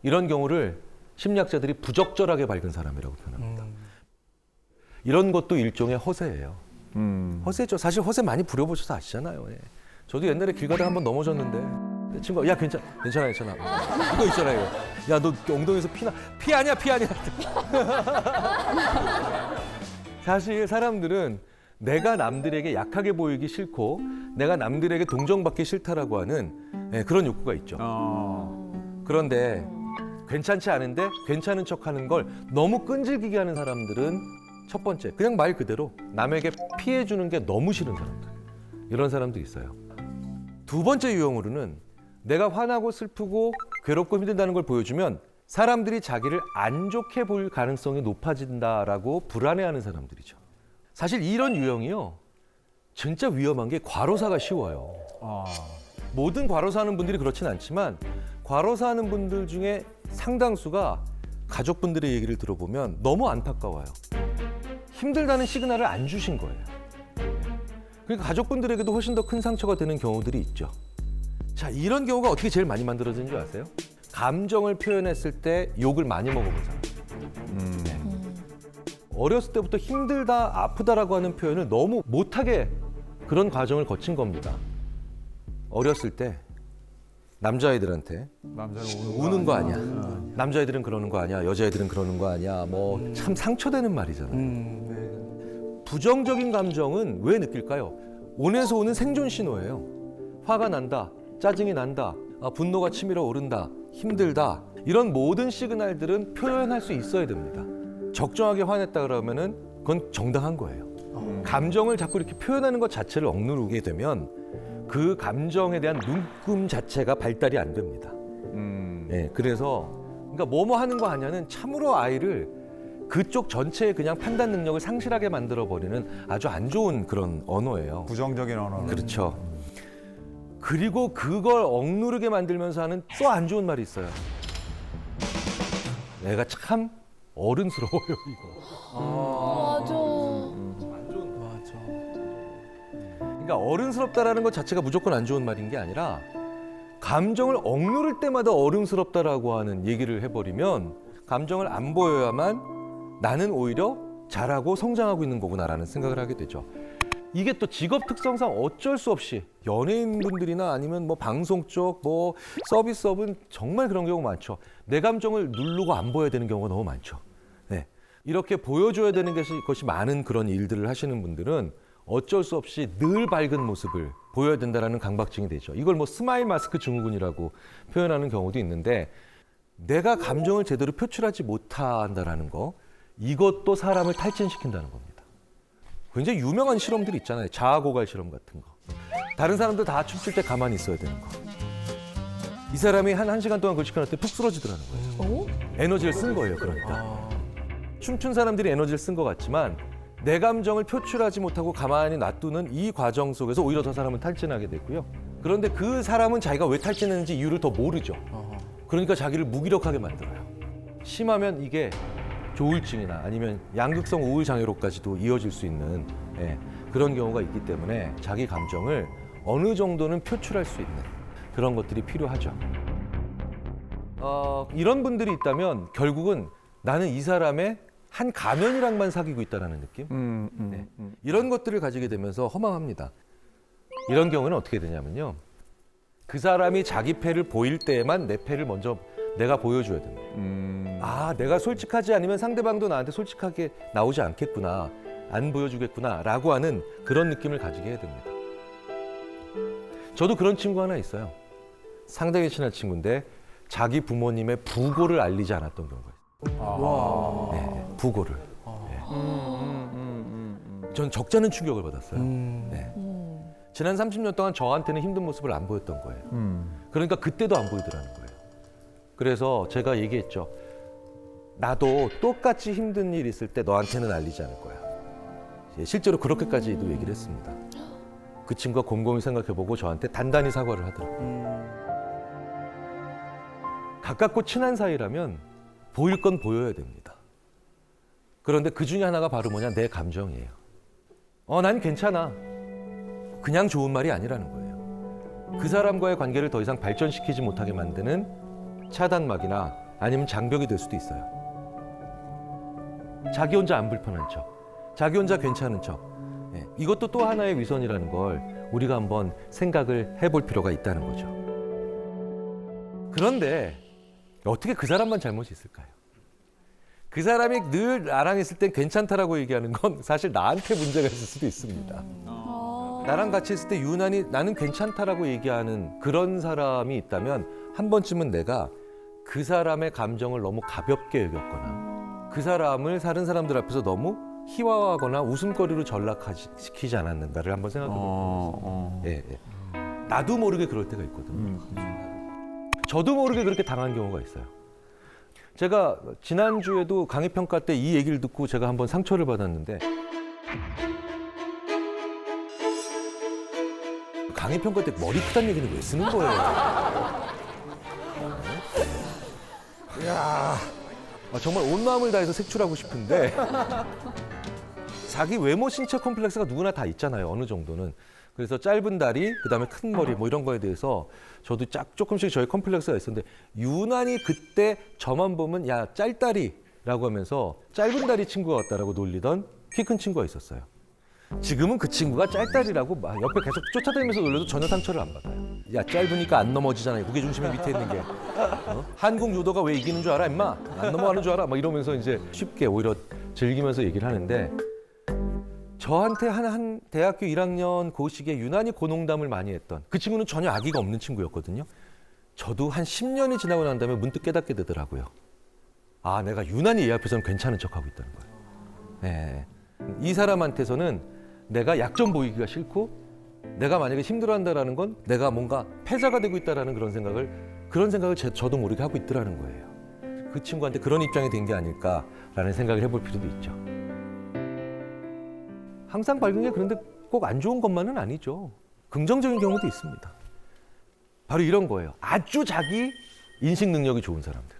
이런 경우를 심리학자들이 부적절하게 밝은 사람이라고 표현합니다. 이런 것도 일종의 허세예요. 허세죠. 사실 허세 많이 부려보셔서 아시잖아요. 저도 옛날에 길 가다가 한번 넘어졌는데 친구가 야 괜찮아 이거 있잖아요. 야 너 엉덩이에서 피 아니야. 사실 사람들은 내가 남들에게 약하게 보이기 싫고 내가 남들에게 동정받기 싫다라고 하는 그런 욕구가 있죠. 그런데 괜찮지 않은데 괜찮은 척하는 걸 너무 끈질기게 하는 사람들은 첫 번째 그냥 말 그대로 남에게 피해 주는 게 너무 싫은 사람들, 이런 사람들이 있어요. 두 번째 유형으로는 내가 화나고 슬프고 괴롭고 힘든다는 걸 보여주면 사람들이 자기를 안 좋게 볼 가능성이 높아진다라고 불안해하는 사람들이죠. 사실 이런 유형이요, 진짜 위험한 게 과로사가 쉬워요. 모든 과로사하는 분들이 그렇진 않지만 과로사하는 분들 중에 상당수가 가족분들의 얘기를 들어보면 너무 안타까워요. 힘들다는 시그널을 안 주신 거예요. 그러니까 가족분들에게도 훨씬 더 큰 상처가 되는 경우들이 있죠. 자, 이런 경우가 어떻게 제일 많이 만들어지는 줄 아세요? 감정을 표현했을 때 욕을 많이 먹어본 사람. 어렸을 때부터 힘들다, 아프다라고 하는 표현을 너무 못하게 그런 과정을 거친 겁니다. 어렸을 때 남자애들한테 남자는 우는 거 아니야. 남자애들은 그러는 거 아니야. 여자애들은 그러는 거 아니야. 뭐 참 상처되는 말이잖아요. 부정적인 감정은 왜 느낄까요? 온에서 오는 생존 신호예요. 화가 난다, 짜증이 난다, 분노가 치밀어 오른다, 힘들다. 이런 모든 시그널들은 표현할 수 있어야 됩니다. 적정하게 화냈다 그러면은 그건 정당한 거예요. 감정을 자꾸 이렇게 표현하는 것 자체를 억누르게 되면 그 감정에 대한 눈금 자체가 발달이 안 됩니다. 예, 그래서 그러니까 뭐뭐 하는 거 아니야는 참으로 아이를 그쪽 전체의 그냥 판단 능력을 상실하게 만들어 버리는 아주 안 좋은 그런 언어예요. 부정적인 언어. 그렇죠. 그리고 그걸 억누르게 만들면서 하는 또 안 좋은 말이 있어요. 내가 참 어른스러워요, 이거. 맞아. 그러니까 어른스럽다라는 것 자체가 무조건 안 좋은 말인 게 아니라 감정을 억누를 때마다 어른스럽다라고 하는 얘기를 해버리면 감정을 안 보여야만 나는 오히려 잘하고 성장하고 있는 거구나라는 생각을 하게 되죠. 이게 또 직업 특성상 어쩔 수 없이 연예인분들이나 아니면 뭐 방송 쪽, 뭐 서비스업은 정말 그런 경우가 많죠. 내 감정을 누르고 안 보여야 되는 경우가 너무 많죠. 네. 이렇게 보여줘야 되는 것이 많은 그런 일들을 하시는 분들은 어쩔 수 없이 늘 밝은 모습을 보여야 된다는 강박증이 되죠. 이걸 뭐 스마일 마스크 증후군이라고 표현하는 경우도 있는데 내가 감정을 제대로 표출하지 못한다는 거, 이것도 사람을 탈진시킨다는 겁니다. 굉장히 유명한 실험들이 있잖아요. 자아고갈 실험 같은 거. 다른 사람들 다 춤출 때 가만히 있어야 되는 거. 이 사람이 한 시간 동안 그걸 시켜놨더니 푹 쓰러지더라는 거예요. 에너지를 쓴 거예요, 그러니까. 춤춘 사람들이 에너지를 쓴 것 같지만 내 감정을 표출하지 못하고 가만히 놔두는 이 과정 속에서 오히려 더 사람은 탈진하게 되고요. 그런데 그 사람은 자기가 왜 탈진했는지 이유를 더 모르죠. 그러니까 자기를 무기력하게 만들어요. 심하면 이게 조울증이나 아니면 양극성 우울 장애로까지도 이어질 수 있는 그런 경우가 있기 때문에 자기 감정을 어느 정도는 표출할 수 있는 그런 것들이 필요하죠. 이런 분들이 있다면 결국은 나는 이 사람의 한 가면이랑만 사귀고 있다는 느낌? 네. 이런 것들을 가지게 되면서 허망합니다. 이런 경우는 어떻게 되냐면요. 그 사람이 자기 패를 보일 때에만 내 패를 먼저 내가 보여줘야 됩니다. 아, 내가 솔직하지 않으면 상대방도 나한테 솔직하게 나오지 않겠구나, 안 보여주겠구나 라고 하는 그런 느낌을 가지게 해야 됩니다. 저도 그런 친구 하나 있어요. 상당히 친한 친구인데 자기 부모님의 부고를 알리지 않았던 경우가 있어요. 네, 부고를. 전 적잖은 충격을 받았어요. 네. 지난 30년 동안 저한테는 힘든 모습을 안 보였던 거예요. 그러니까 그때도 안 보이더라는 거예요. 그래서 제가 얘기했죠. 나도 똑같이 힘든 일 있을 때 너한테는 알리지 않을 거야. 실제로 그렇게까지도 얘기를 했습니다. 그 친구가 곰곰이 생각해보고 저한테 단단히 사과를 하더라고요. 가깝고 친한 사이라면 보일 건 보여야 됩니다. 그런데 그 중에 하나가 바로 뭐냐? 내 감정이에요. 난 괜찮아. 그냥 좋은 말이 아니라는 거예요. 그 사람과의 관계를 더 이상 발전시키지 못하게 만드는 차단막이나 아니면 장벽이 될 수도 있어요. 자기 혼자 안 불편한 척, 자기 혼자 괜찮은 척. 이것도 또 하나의 위선이라는 걸 우리가 한번 생각을 해볼 필요가 있다는 거죠. 그런데 어떻게 그 사람만 잘못이 있을까요? 그 사람이 늘 나랑 있을 땐 괜찮다라고 얘기하는 건 사실 나한테 문제가 있을 수도 있습니다. 나랑 같이 있을 때 유난히 나는 괜찮다라고 얘기하는 그런 사람이 있다면 한 번쯤은 내가 그 사람의 감정을 너무 가볍게 여겼거나 그 사람을 다른 사람들 앞에서 너무 희화화하거나 웃음거리로 전락시키지 않았는가를 한번 생각해 볼 필요가 있어요. 나도 모르게 그럴 때가 있거든요. 저도 모르게 그렇게 당한 경우가 있어요. 제가 지난주에도 강의평가 때 이 얘기를 듣고 제가 한번 상처를 받았는데 강의평가 때 머리 크다는 얘기는 왜 쓰는 거예요? 이야, 정말 온 마음을 다해서 색출하고 싶은데 자기 외모 신체 콤플렉스가 누구나 다 있잖아요. 어느 정도는. 그래서 짧은 다리, 그다음에 큰 머리 뭐 이런 거에 대해서 저도 조금씩 저의 컴플렉스가 있었는데 유난히 그때 저만 보면 야 짤다리라고 하면서 짧은 다리 친구가 왔다라고 놀리던 키 큰 친구가 있었어요. 지금은 그 친구가 짤다리라고 막 옆에 계속 쫓아다니면서 놀려도 전혀 상처를 안 받아요. 야, 짧으니까 안 넘어지잖아요. 무게 중심이 밑에 있는 게. 한국 유도가 왜 이기는 줄 알아, 임마? 안 넘어가는 줄 알아? 막 이러면서 이제 쉽게 오히려 즐기면서 얘기를 하는데 저한테 한 대학교 1학년 그 시기에 유난히 고농담을 많이 했던 그 친구는 전혀 악의가 없는 친구였거든요. 저도 한 10년이 지나고 난 다음에 문득 깨닫게 되더라고요. 아, 내가 유난히 얘 앞에서는 괜찮은 척하고 있다는 거예요. 네. 이 사람한테서는 내가 약점 보이기가 싫고 내가 만약에 힘들어한다라는 건 내가 뭔가 패자가 되고 있다라는 그런 생각을 저도 모르게 하고 있더라는 거예요. 그 친구한테 그런 입장이 된 게 아닐까라는 생각을 해볼 필요도 있죠. 항상 밝은 게 그런데 꼭 안 좋은 것만은 아니죠. 긍정적인 경우도 있습니다. 바로 이런 거예요. 아주 자기 인식 능력이 좋은 사람들.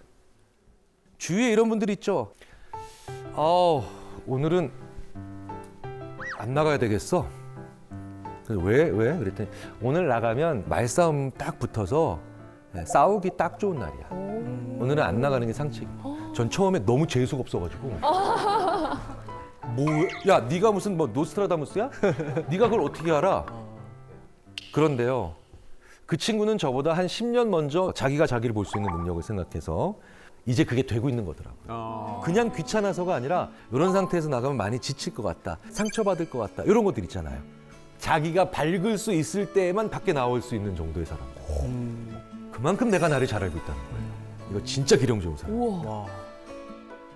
주위에 이런 분들 있죠. 오늘은 안 나가야 되겠어. 그래서 왜? 그랬더니 오늘 나가면 말싸움 딱 붙어서 싸우기 딱 좋은 날이야. 오늘은 안 나가는 게 상책. 전 처음에 너무 재수가 없어가지고 야, 네가 무슨 노스트라다무스야? 네가 그걸 어떻게 알아? 그런데요. 그 친구는 저보다 한 10년 먼저 자기가 자기를 볼 수 있는 능력을 생각해서 이제 그게 되고 있는 거더라고요. 그냥 귀찮아서가 아니라 이런 상태에서 나가면 많이 지칠 것 같다. 상처받을 것 같다. 이런 것들 있잖아요. 자기가 밝을 수 있을 때에만 밖에 나올 수 있는 정도의 사람들. 그만큼 내가 나를 잘 알고 있다는 거예요. 이거 진짜 기령 좋은 사람. 우와.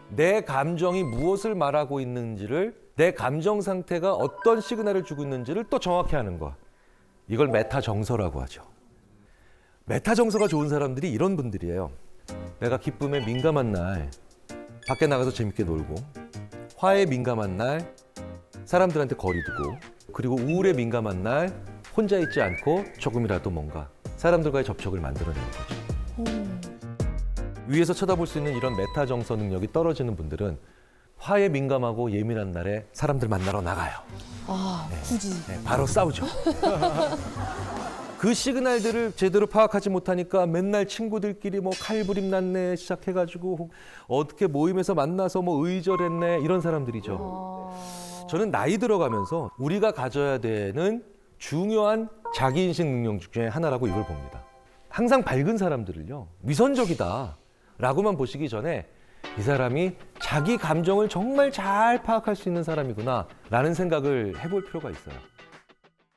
내 감정이 무엇을 말하고 있는지를, 내 감정 상태가 어떤 시그널을 주고 있는지를 또 정확히 아는 거. 이걸 메타 정서라고 하죠. 메타 정서가 좋은 사람들이 이런 분들이에요. 내가 기쁨에 민감한 날 밖에 나가서 재밌게 놀고, 화에 민감한 날 사람들한테 거리 두고, 그리고 우울에 민감한 날 혼자 있지 않고 조금이라도 뭔가 사람들과의 접촉을 만들어내는 거죠. 위에서 쳐다볼 수 있는 이런 메타 정서 능력이 떨어지는 분들은 화에 민감하고 예민한 날에 사람들 만나러 나가요. 굳이. 바로 싸우죠. 그 시그널들을 제대로 파악하지 못하니까 맨날 친구들끼리 칼부림 났네 시작해가지고 어떻게 모임에서 만나서 의절했네 이런 사람들이죠. 저는 나이 들어가면서 우리가 가져야 되는 중요한 자기인식 능력 중에 하나라고 이걸 봅니다. 항상 밝은 사람들을요, 위선적이다 라고만 보시기 전에 이 사람이 자기 감정을 정말 잘 파악할 수 있는 사람이구나 라는 생각을 해볼 필요가 있어요.